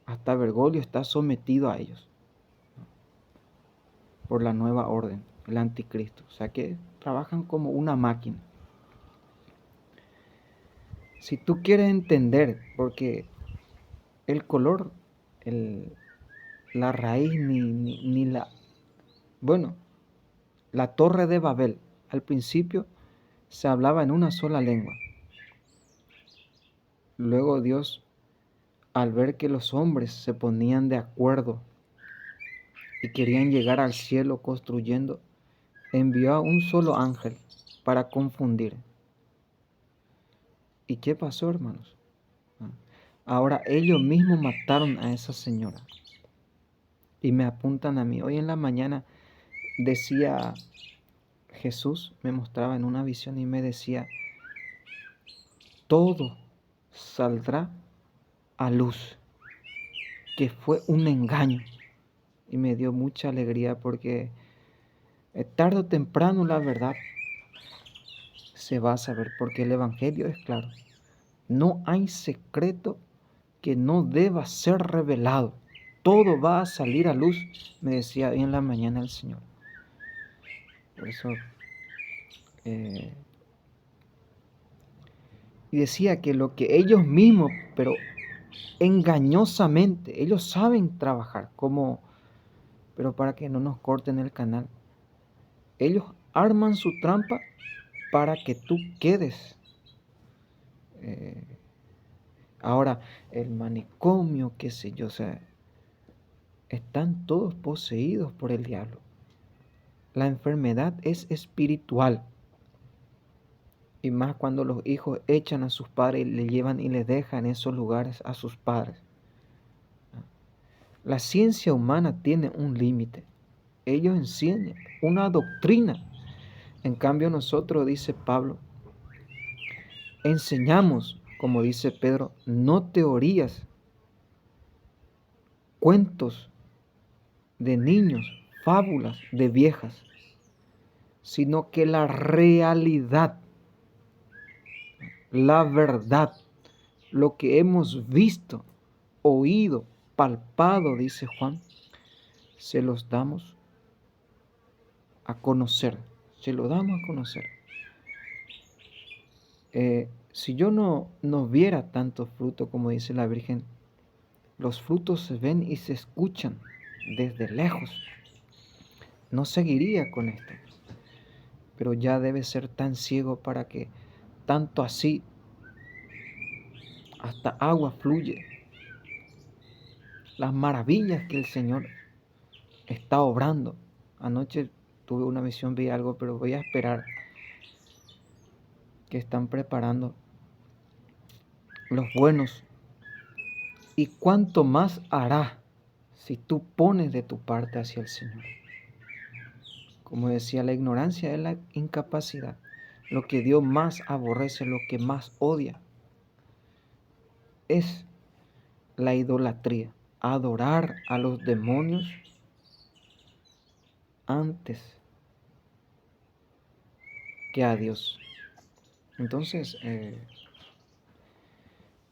Hasta Bergoglio está sometido a ellos por la nueva orden, el anticristo. O sea que trabajan como una máquina. Si tú quieres entender, porque el color, la raíz ni la... Bueno, la torre de Babel, al principio se hablaba en una sola lengua. Luego Dios, al ver que los hombres se ponían de acuerdo y querían llegar al cielo construyendo, envió a un solo ángel para confundir. ¿Y qué pasó, hermanos? Ahora ellos mismos mataron a esa señora y me apuntan a mí. Hoy en la mañana decía Jesús, me mostraba en una visión y me decía, todo saldrá a luz, que fue un engaño. Y me dio mucha alegría porque tarde o temprano la verdad se va a saber, porque el Evangelio es claro. No hay secreto que no deba ser revelado. Todo va a salir a luz, me decía hoy en la mañana el Señor. Por eso, y decía que lo que ellos mismos, pero engañosamente, ellos saben trabajar, pero para que no nos corten el canal. Ellos arman su trampa para que tú quedes. Ahora, el manicomio, qué sé yo, o sea, están todos poseídos por el diablo. La enfermedad es espiritual. Y más cuando los hijos echan a sus padres y le llevan y les dejan en esos lugares a sus padres. La ciencia humana tiene un límite. Ellos enseñan una doctrina. En cambio nosotros, dice Pablo, enseñamos, como dice Pedro, no teorías, cuentos de niños, fábulas de viejas, sino que la realidad, la verdad, lo que hemos visto, oído, palpado, dice Juan, se los damos a conocer, se lo damos a conocer. Si yo no viera tanto fruto como dice la Virgen, los frutos se ven y se escuchan desde lejos, no seguiría con esto, pero ya debe ser tan ciego para que tanto así hasta agua fluye. Las maravillas que el Señor está obrando. Anoche tuve una visión, vi algo, pero voy a esperar que están preparando los buenos. Y cuánto más hará si tú pones de tu parte hacia el Señor. Como decía, la ignorancia es la incapacidad. Lo que Dios más aborrece, lo que más odia, es la idolatría. Adorar a los demonios antes que a Dios. Entonces,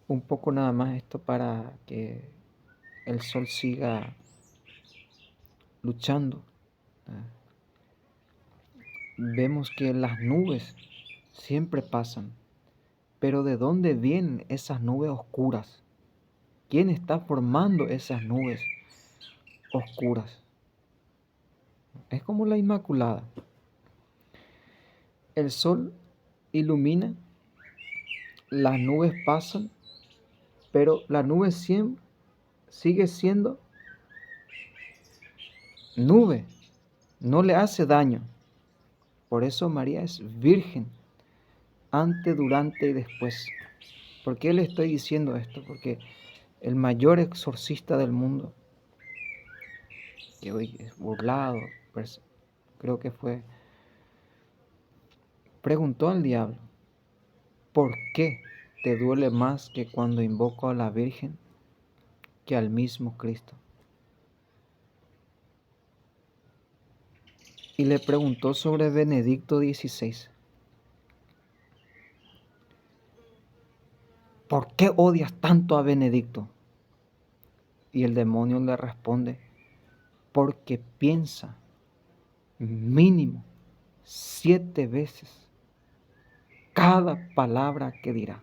un poco nada más esto para que el sol siga luchando. Vemos que las nubes siempre pasan, pero ¿de dónde vienen esas nubes oscuras? ¿Quién está formando esas nubes oscuras? Es como la Inmaculada. El sol ilumina, las nubes pasan, pero la nube siempre sigue siendo nube, no le hace daño. Por eso María es virgen, antes, durante y después. ¿Por qué le estoy diciendo esto? Porque el mayor exorcista del mundo, que hoy es burlado, creo que fue, preguntó al diablo, ¿por qué te duele más que cuando invoco a la Virgen que al mismo Cristo? Y le preguntó sobre Benedicto XVI. ¿Por qué odias tanto a Benedicto? Y el demonio le responde, porque piensa mínimo 7 veces cada palabra que dirá.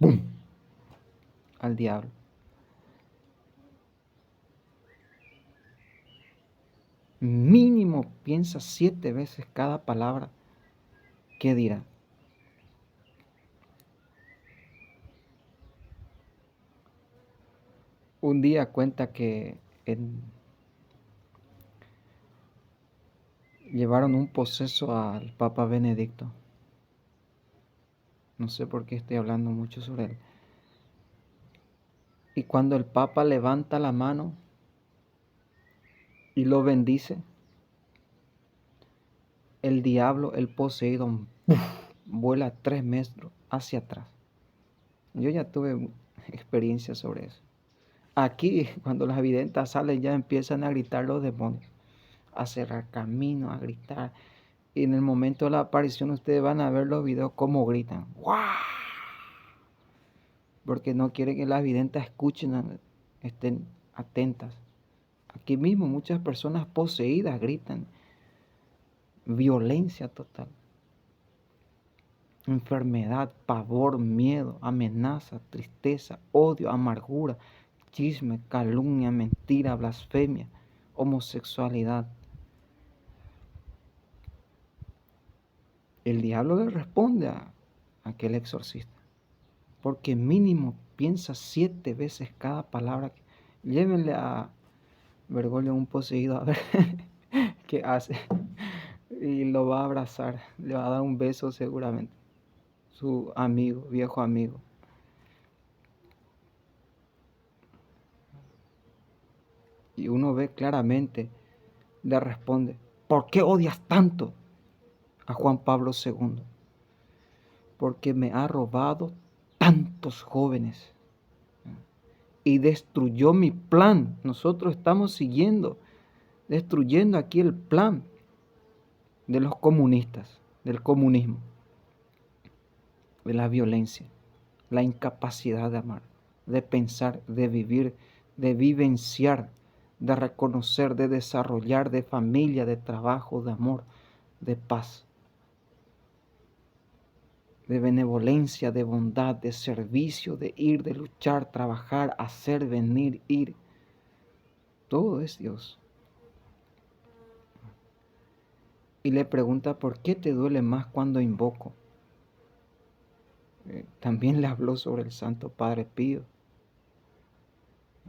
¡Bum! Al diablo. Mínimo piensa 7 veces cada palabra que dirá. Un día cuenta que llevaron un poseso al Papa Benedicto. No sé por qué estoy hablando mucho sobre él. Y cuando el Papa levanta la mano y lo bendice, el diablo, el poseído, ¡puf!, vuela 3 metros hacia atrás. Yo ya tuve experiencia sobre eso. Aquí, cuando las evidentas salen, ya empiezan a gritar los demonios, a cerrar camino, a gritar. Y en el momento de la aparición ustedes van a ver los videos cómo gritan. ¡Guau! Porque no quieren que las videntes escuchen, estén atentas. Aquí mismo muchas personas poseídas gritan. Violencia total. Enfermedad, pavor, miedo, amenaza, tristeza, odio, amargura, chisme, calumnia, mentira, blasfemia, homosexualidad. El diablo le responde a aquel exorcista, porque mínimo piensa 7 veces cada palabra. Llévenle a Bergoglio un poseído a ver qué hace. Y lo va a abrazar, le va a dar un beso seguramente. Su amigo, viejo amigo. Y uno ve claramente, le responde, ¿por qué odias tanto a Juan Pablo II? Porque me ha robado tantos jóvenes y destruyó mi plan. Nosotros estamos destruyendo aquí el plan de los comunistas, del comunismo, de la violencia, la incapacidad de amar, de pensar, de vivir, de vivenciar, de reconocer, de desarrollar, de familia, de trabajo, de amor, de paz, de benevolencia, de bondad, de servicio, de ir, de luchar, trabajar, hacer, venir, ir. Todo es Dios. Y le pregunta, ¿por qué te duele más cuando invoco? También le habló sobre el Santo Padre Pío,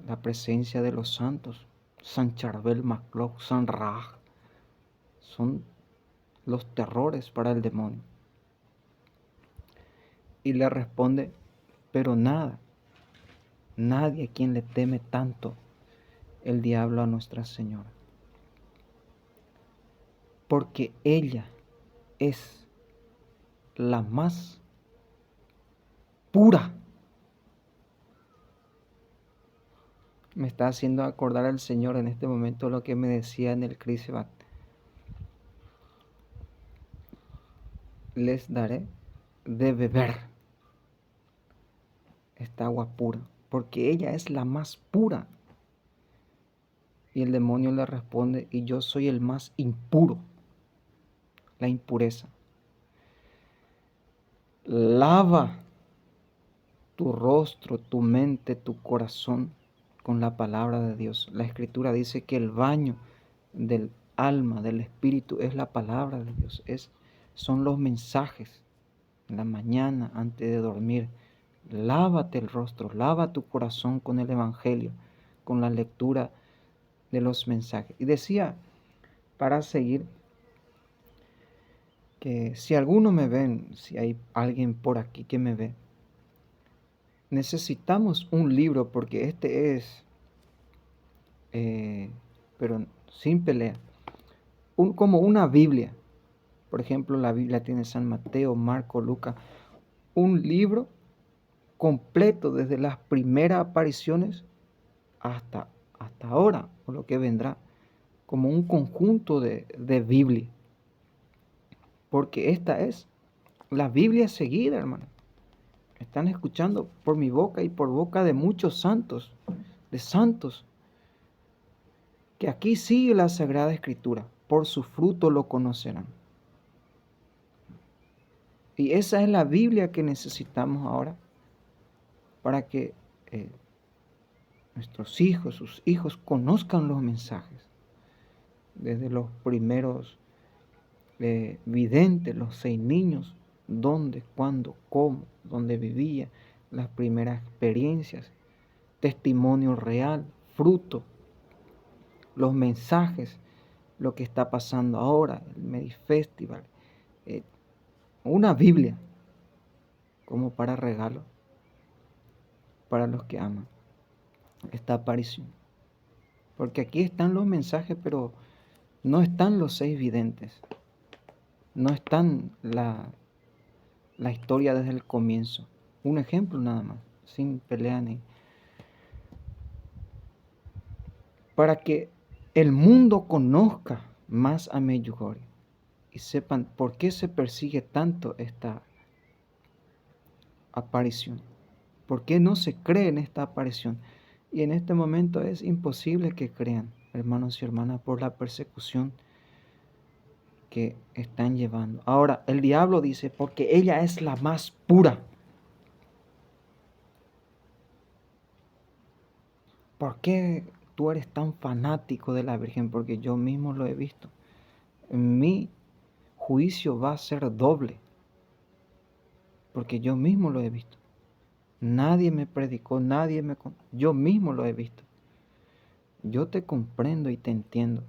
la presencia de los santos, San Charbel, Macloc, San Raj, son los terrores para el demonio. Y le responde, pero nadie a quien le teme tanto el diablo a Nuestra Señora, porque ella es la más pura. Me está haciendo acordar al Señor en este momento lo que me decía en el Crisbat. Les daré de beber esta agua pura, porque ella es la más pura. Y el demonio le responde, y yo soy el más impuro, la impureza. Lava tu rostro, tu mente, tu corazón con la palabra de Dios. La Escritura dice que el baño del alma, del espíritu, es la palabra de Dios, son los mensajes. En la mañana, antes de dormir, lávate el rostro, lava tu corazón con el Evangelio, con la lectura de los mensajes. Y decía, para seguir, que si alguno me ven, si hay alguien por aquí que me ve, necesitamos un libro, porque este es, pero sin pelea. Como una Biblia. Por ejemplo, la Biblia tiene San Mateo, Marcos, Lucas. Un libro completo desde las primeras apariciones hasta ahora, o lo que vendrá, como un conjunto de Biblia. Porque esta es la Biblia seguida, hermano. Están escuchando por mi boca y por boca de muchos santos, de santos, que aquí sigue la Sagrada Escritura. Por su fruto lo conocerán. Y esa es la Biblia que necesitamos ahora para que nuestros hijos, sus hijos, conozcan los mensajes. Desde los primeros videntes, los 6 niños, dónde, cuándo, cómo, dónde vivía, las primeras experiencias, testimonio real, fruto, los mensajes, lo que está pasando ahora, el Medifestival, una Biblia como para regalo para los que aman esta aparición. Porque aquí están los mensajes, pero no están los 6 videntes, no están la historia desde el comienzo. Un ejemplo nada más, sin pelea ni. Para que el mundo conozca más a Medjugorje y sepan por qué se persigue tanto esta aparición. ¿Por qué no se cree en esta aparición? Y en este momento es imposible que crean, hermanos y hermanas, por la persecución que están llevando. Ahora, el diablo dice, porque ella es la más pura. ¿Por qué tú eres tan fanático de la Virgen? Porque yo mismo lo he visto. Mi juicio va a ser doble, porque yo mismo lo he visto. Nadie me predicó, yo mismo lo he visto. Yo te comprendo y te entiendo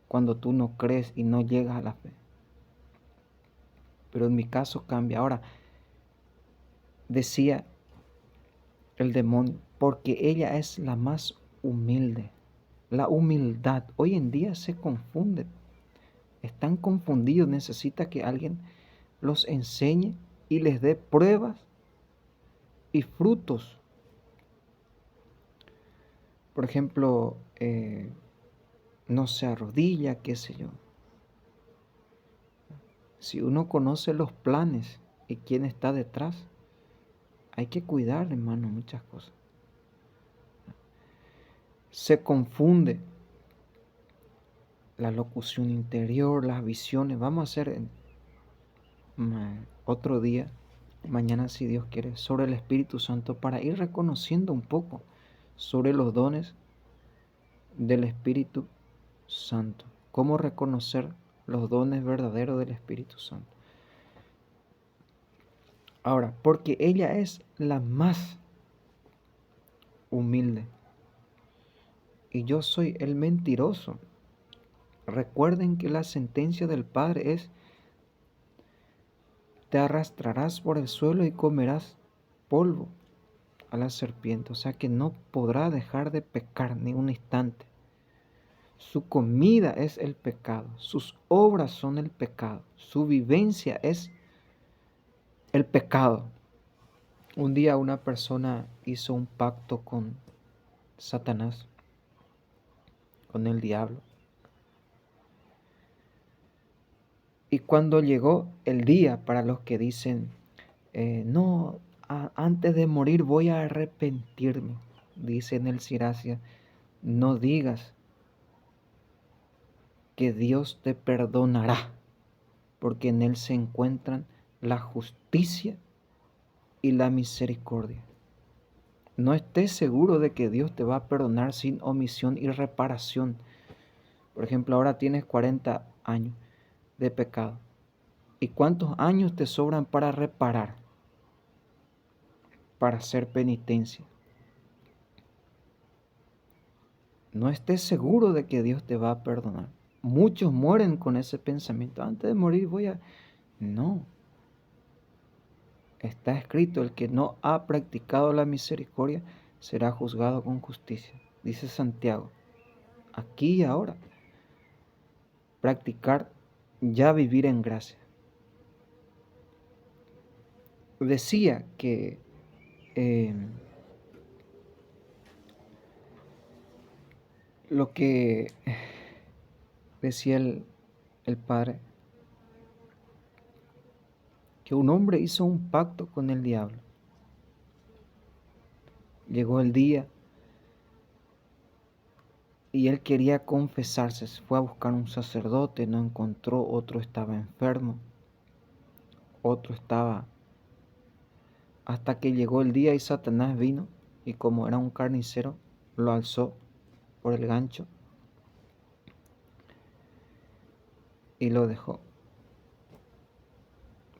cuando tú no crees y no llegas a la fe. Pero en mi caso cambia. Ahora, decía el demonio, porque ella es la más humilde. La humildad hoy en día se confunde. Están confundidos. Necesita que alguien los enseñe y les dé pruebas y frutos. Por ejemplo, no se arrodilla, qué sé yo. Si uno conoce los planes y quién está detrás, hay que cuidar, hermano, muchas cosas. Se confunde la locución interior, las visiones. Vamos a hacer otro día, mañana si Dios quiere, sobre el Espíritu Santo para ir reconociendo un poco sobre los dones del Espíritu Santo. Cómo reconocer los dones verdaderos del Espíritu Santo. Ahora, porque ella es la más humilde y yo soy el mentiroso. Recuerden que la sentencia del Padre es: te arrastrarás por el suelo y comerás polvo a la serpiente. O sea que no podrá dejar de pecar ni un instante. Su comida es el pecado, sus obras son el pecado, su vivencia es el pecado. Un día una persona hizo un pacto con Satanás, con el diablo. Y cuando llegó el día para los que dicen, no, antes de morir voy a arrepentirme, dice en el Siracia, no digas que Dios te perdonará, porque en Él se encuentran la justicia y la misericordia. No estés seguro de que Dios te va a perdonar sin omisión y reparación. Por ejemplo, ahora tienes 40 años de pecado. ¿Y cuántos años te sobran para reparar? Para hacer penitencia. No estés seguro de que Dios te va a perdonar. Muchos mueren con ese pensamiento. Antes de morir voy a... No. Está escrito, el que no ha practicado la misericordia será juzgado con justicia. Dice Santiago. Aquí y ahora. practicar ya vivir en gracia. Decía que lo que decía el Padre, que un hombre hizo un pacto con el diablo. Llegó el día y él quería confesarse. Fue a buscar un sacerdote, no encontró, otro estaba enfermo, otro estaba... Hasta que llegó el día y Satanás vino y como era un carnicero, lo alzó por el gancho y lo dejó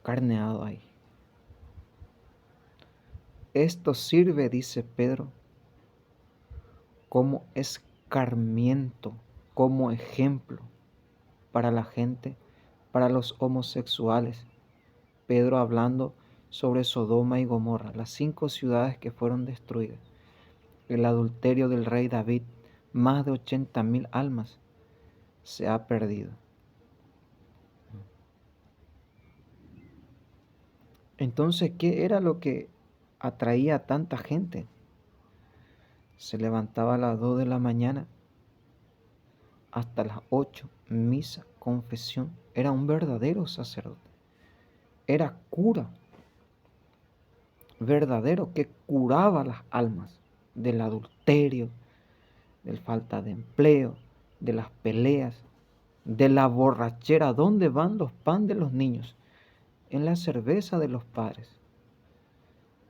carneado ahí. Esto sirve, dice Pedro, como escarmiento, como ejemplo para la gente, para los homosexuales. Pedro hablando sobre Sodoma y Gomorra, las 5 ciudades que fueron destruidas, el adulterio del rey David, más de 80,000 almas se ha perdido. Entonces, ¿qué era lo que atraía a tanta gente? Se levantaba a las 2 de la mañana hasta las 8, misa, confesión. Era un verdadero sacerdote. Era cura, verdadero, que curaba las almas del adulterio, de la falta de empleo, de las peleas, de la borrachera. ¿Dónde van los pan de los niños? En la cerveza de los padres.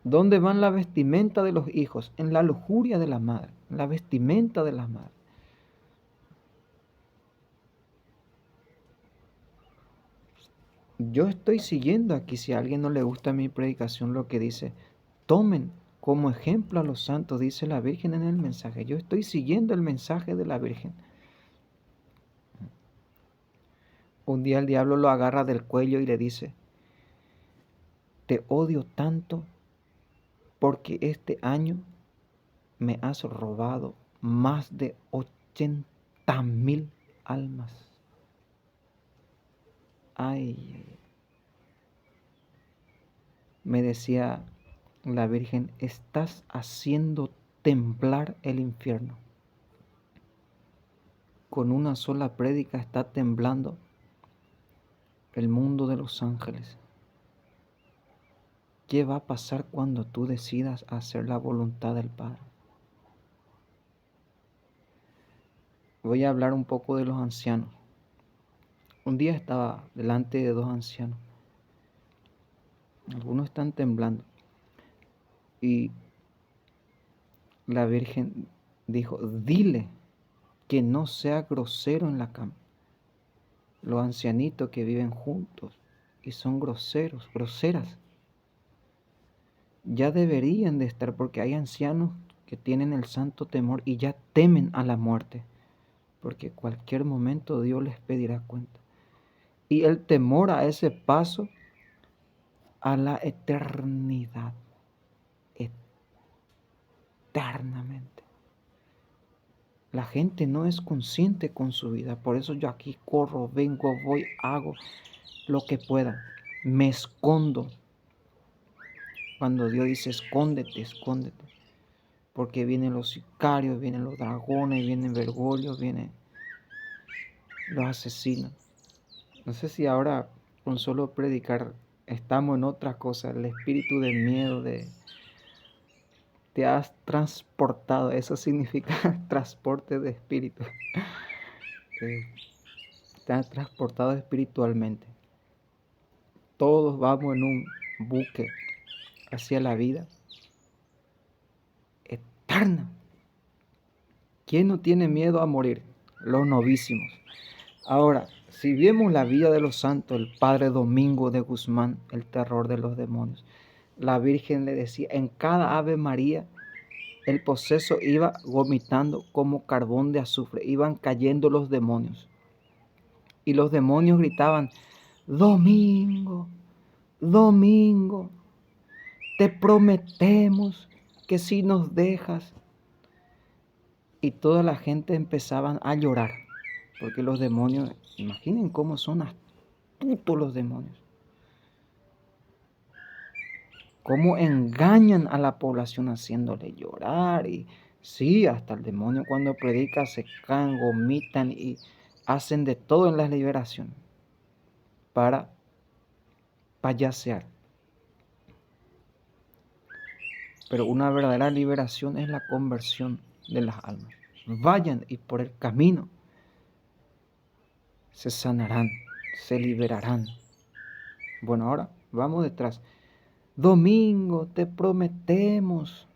¿Dónde van la vestimenta de los hijos? En la lujuria de la madre, en la vestimenta de las madres. Yo estoy siguiendo aquí, si a alguien no le gusta mi predicación, lo que dice, tomen como ejemplo a los santos, dice la Virgen en el mensaje. Yo estoy siguiendo el mensaje de la Virgen. Un día el diablo lo agarra del cuello y le dice, te odio tanto porque este año me has robado más de 80,000 almas. Ay, me decía la Virgen, estás haciendo temblar el infierno. Con una sola prédica está temblando el mundo de los ángeles. ¿Qué va a pasar cuando tú decidas hacer la voluntad del Padre? Voy a hablar un poco de los ancianos. Un día estaba delante de 2 ancianos. Algunos están temblando. Y la Virgen dijo, dile que no sea grosero en la cama. Los ancianitos que viven juntos y son groseros, groseras, ya deberían de estar, porque hay ancianos que tienen el santo temor y ya temen a la muerte, porque cualquier momento Dios les pedirá cuenta. Y el temor a ese paso a la eternidad, eternamente. La gente no es consciente con su vida, por eso yo aquí corro, vengo, voy, hago lo que pueda, me escondo. Cuando Dios dice escóndete, escóndete, porque vienen los sicarios, vienen los dragones, vienen Bergoglio, vienen los asesinos. No sé si ahora con solo predicar estamos en otra cosa, el espíritu de miedo, te has transportado, eso significa transporte de espíritu. Te has transportado espiritualmente. Todos vamos en un buque hacia la vida eterna. ¿Quién no tiene miedo a morir? Los novísimos. Ahora, si vemos la vida de los santos, el padre Domingo de Guzmán, el terror de los demonios, la Virgen le decía, en cada Ave María, el poseso iba vomitando como carbón de azufre, iban cayendo los demonios. Y los demonios gritaban, Domingo, Domingo, te prometemos que si nos dejas. Y toda la gente empezaban a llorar. Porque los demonios, imaginen cómo son astutos los demonios. Cómo engañan a la población haciéndole llorar. Y sí, hasta el demonio cuando predica se caen, vomitan y hacen de todo en las liberaciones para payasear. Pero una verdadera liberación es la conversión de las almas. Vayan y por el camino se sanarán, se liberarán. Bueno, ahora vamos detrás. Domingo, te prometemos.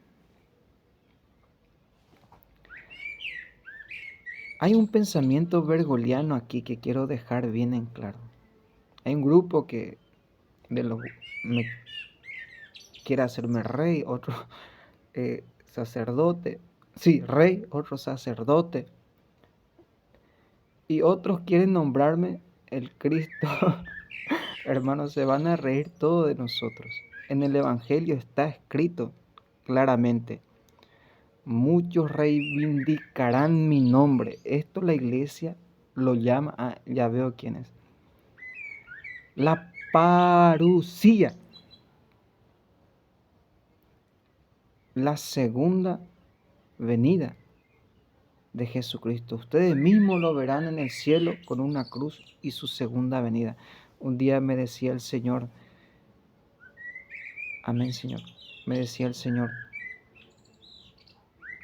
Hay un pensamiento bergoliano aquí que quiero dejar bien en claro. Hay un grupo que de los me quiere hacerme rey, otro sacerdote. Sí, rey, otro sacerdote. Y otros quieren nombrarme el Cristo. Hermanos, se van a reír todos de nosotros. En el Evangelio está escrito claramente: muchos reivindicarán mi nombre. Esto la iglesia lo llama, ya veo quién es, la parucía, la segunda venida de Jesucristo. Ustedes mismos lo verán en el cielo con una cruz y su segunda venida. Un día me decía el Señor, amén Señor, me decía el Señor,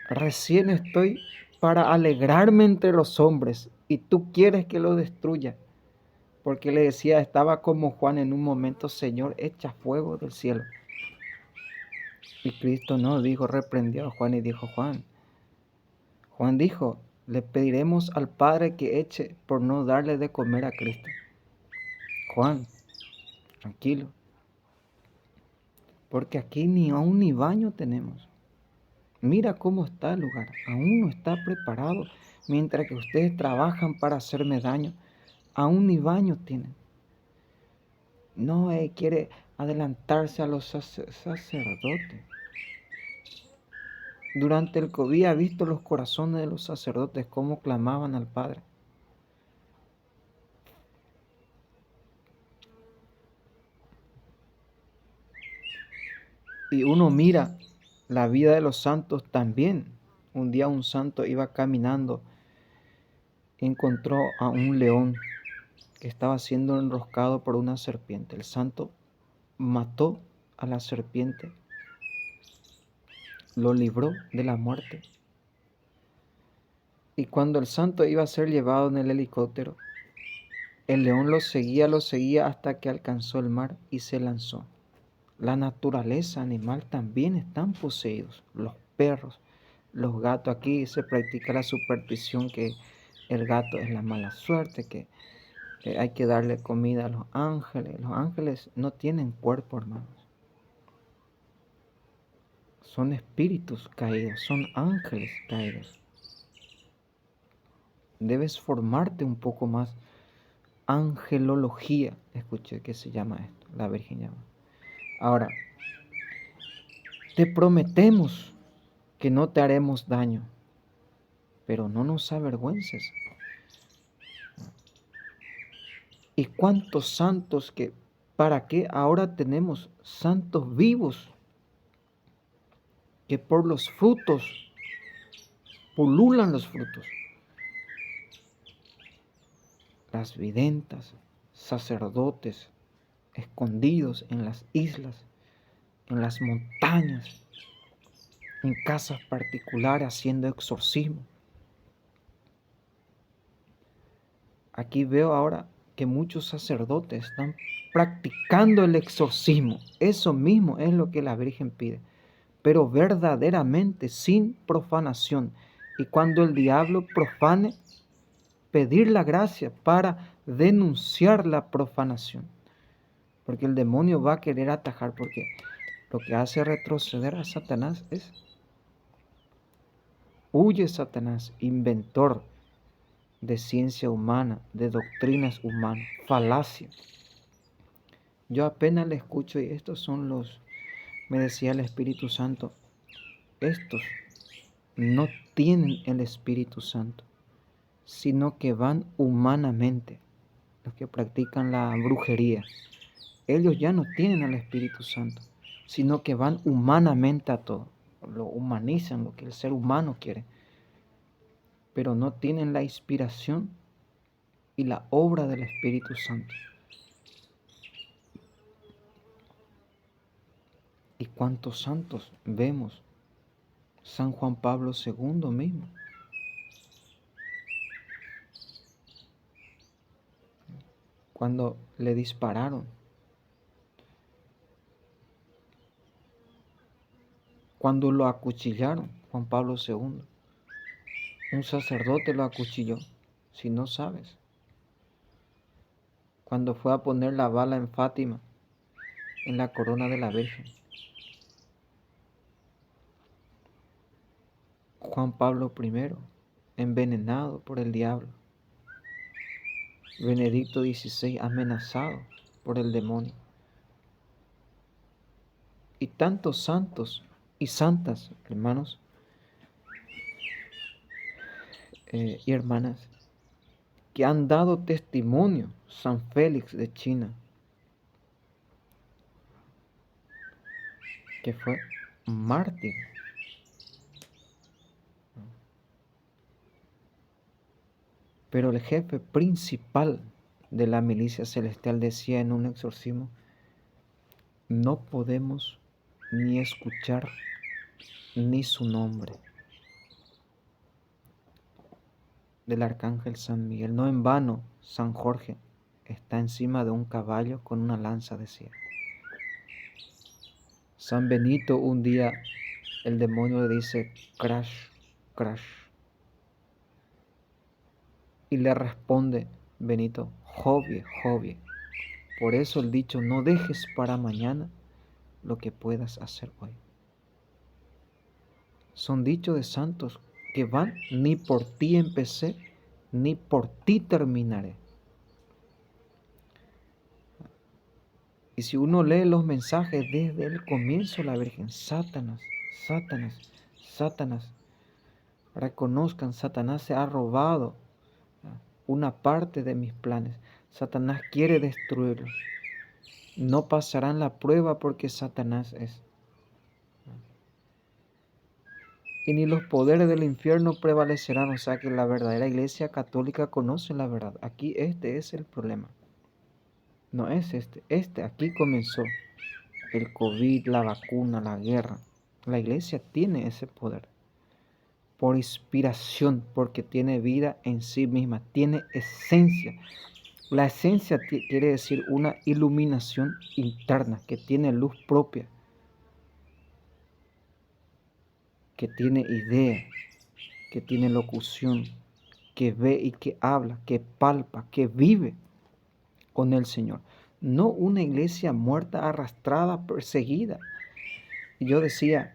recién estoy para alegrarme entre los hombres y tú quieres que lo destruya. Porque le decía, estaba como Juan en un momento, Señor, echa fuego del cielo. Y Cristo no dijo, reprendió a Juan y dijo, Juan dijo, le pediremos al Padre que eche por no darle de comer a Cristo. Juan, tranquilo, porque aquí ni aún ni baño tenemos. Mira cómo está el lugar, aún no está preparado, mientras que ustedes trabajan para hacerme daño, aún ni baño tienen. No quiere adelantarse a los sacerdotes. Durante el COVID ha visto los corazones de los sacerdotes cómo clamaban al Padre. Y uno mira la vida de los santos también. Un día un santo iba caminando y encontró a un león que estaba siendo enroscado por una serpiente. El santo mató a la serpiente, lo libró de la muerte. Y cuando el santo iba a ser llevado en el helicóptero, el león lo seguía hasta que alcanzó el mar y se lanzó. La naturaleza animal también están poseídos. Los perros, los gatos. Aquí se practica la superstición que el gato es la mala suerte, que hay que darle comida a los ángeles. Los ángeles no tienen cuerpo, hermanos. Son espíritus caídos, son ángeles caídos. Debes formarte un poco más. Angelología, escuché que se llama esto, la Virgen llama. Ahora, te prometemos que no te haremos daño, pero no nos avergüences. ¿Y cuántos santos para qué ahora tenemos santos vivos que por los frutos pululan los frutos? Las videntas, sacerdotes escondidos en las islas, en las montañas, en casas particulares haciendo exorcismo. Aquí veo ahora que muchos sacerdotes están practicando el exorcismo. Eso mismo es lo que la Virgen pide, pero verdaderamente sin profanación. Y cuando el diablo profane, pedir la gracia para denunciar la profanación. Porque el demonio va a querer atajar, porque lo que hace retroceder a Satanás es: huye Satanás, inventor de ciencia humana, de doctrinas humanas, falacia. Yo apenas le escucho y estos son me decía el Espíritu Santo, estos no tienen el Espíritu Santo. sino que van humanamente, los que practican la brujería. Ellos ya no tienen al Espíritu Santo, sino que van humanamente a todo, lo humanizan, lo que el ser humano quiere, pero no tienen la inspiración y la obra del Espíritu Santo. ¿Y cuántos santos vemos? San Juan Pablo II mismo. Cuando le dispararon, cuando lo acuchillaron, Juan Pablo II, un sacerdote lo acuchilló, si no sabes. Cuando fue a poner la bala en Fátima, en la corona de la Virgen, Juan Pablo I, envenenado por el diablo. Benedicto XVI, amenazado por el demonio. Y tantos santos y santas, hermanos y hermanas, que han dado testimonio. San Félix de China, que fue mártir. Pero el jefe principal de la milicia celestial decía en un exorcismo: no podemos ni escuchar ni su nombre. Del arcángel San Miguel. No en vano San Jorge está encima de un caballo con una lanza, decía. San Benito, un día el demonio le dice crash, crash. Y le responde Benito, jovie, jovie. Por eso el dicho: no dejes para mañana lo que puedas hacer hoy. Son dichos de santos que van: ni por ti empecé, ni por ti terminaré. Y si uno lee los mensajes desde el comienzo, la Virgen: Satanás, Satanás, Satanás. Reconozcan, Satanás se ha robado una parte de mis planes. Satanás quiere destruirlos. No pasarán la prueba porque Satanás es. Y ni los poderes del infierno prevalecerán. O sea que la verdadera Iglesia católica conoce la verdad. Aquí este es el problema. No es este. Aquí comenzó el COVID, la vacuna, la guerra. La Iglesia tiene ese poder por inspiración, porque tiene vida en sí misma, tiene esencia. La esencia quiere decir una iluminación interna, que tiene luz propia, que tiene idea, que tiene locución, que ve y que habla, que palpa, que vive con el Señor. No una iglesia muerta, arrastrada, perseguida. Y yo decía,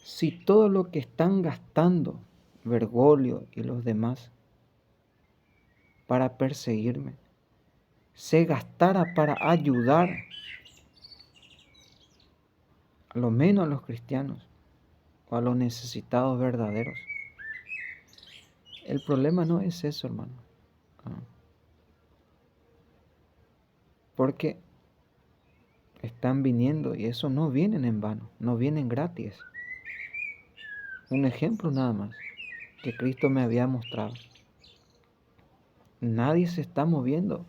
si todo lo que están gastando Bergoglio y los demás para perseguirme se gastara para ayudar a lo menos a los cristianos o a los necesitados verdaderos. El problema no es eso, hermano. Porque están viniendo y eso no vienen en vano, no vienen gratis. Un ejemplo nada más que Cristo me había mostrado. Nadie se está moviendo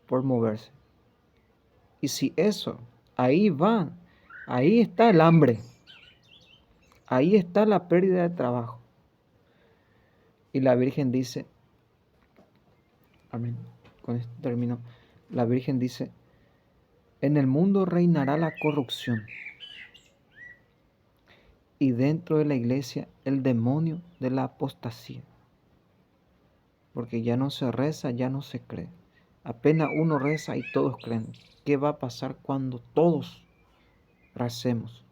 por moverse. Y si eso, ahí van, ahí está el hambre, ahí está la pérdida de trabajo. Y la Virgen dice, amén, con esto termino, la Virgen dice, en el mundo reinará la corrupción y dentro de la iglesia el demonio de la apostasía. Porque ya no se reza, ya no se cree. Apenas uno reza y todos creen. ¿Qué va a pasar cuando todos recemos?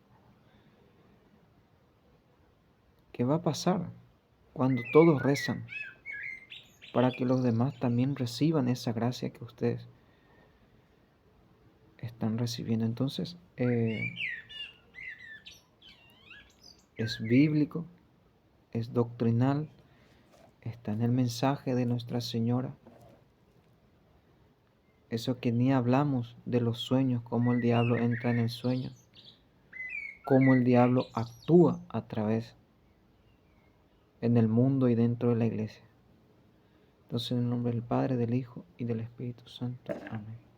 ¿Qué va a pasar cuando todos rezan? Para que los demás también reciban esa gracia que ustedes están recibiendo. Entonces, es bíblico, es doctrinal, está en el mensaje de Nuestra Señora. Eso que ni hablamos de los sueños, cómo el diablo entra en el sueño, cómo el diablo actúa a través en el mundo y dentro de la iglesia. Entonces, en el nombre del Padre, del Hijo y del Espíritu Santo. Amén.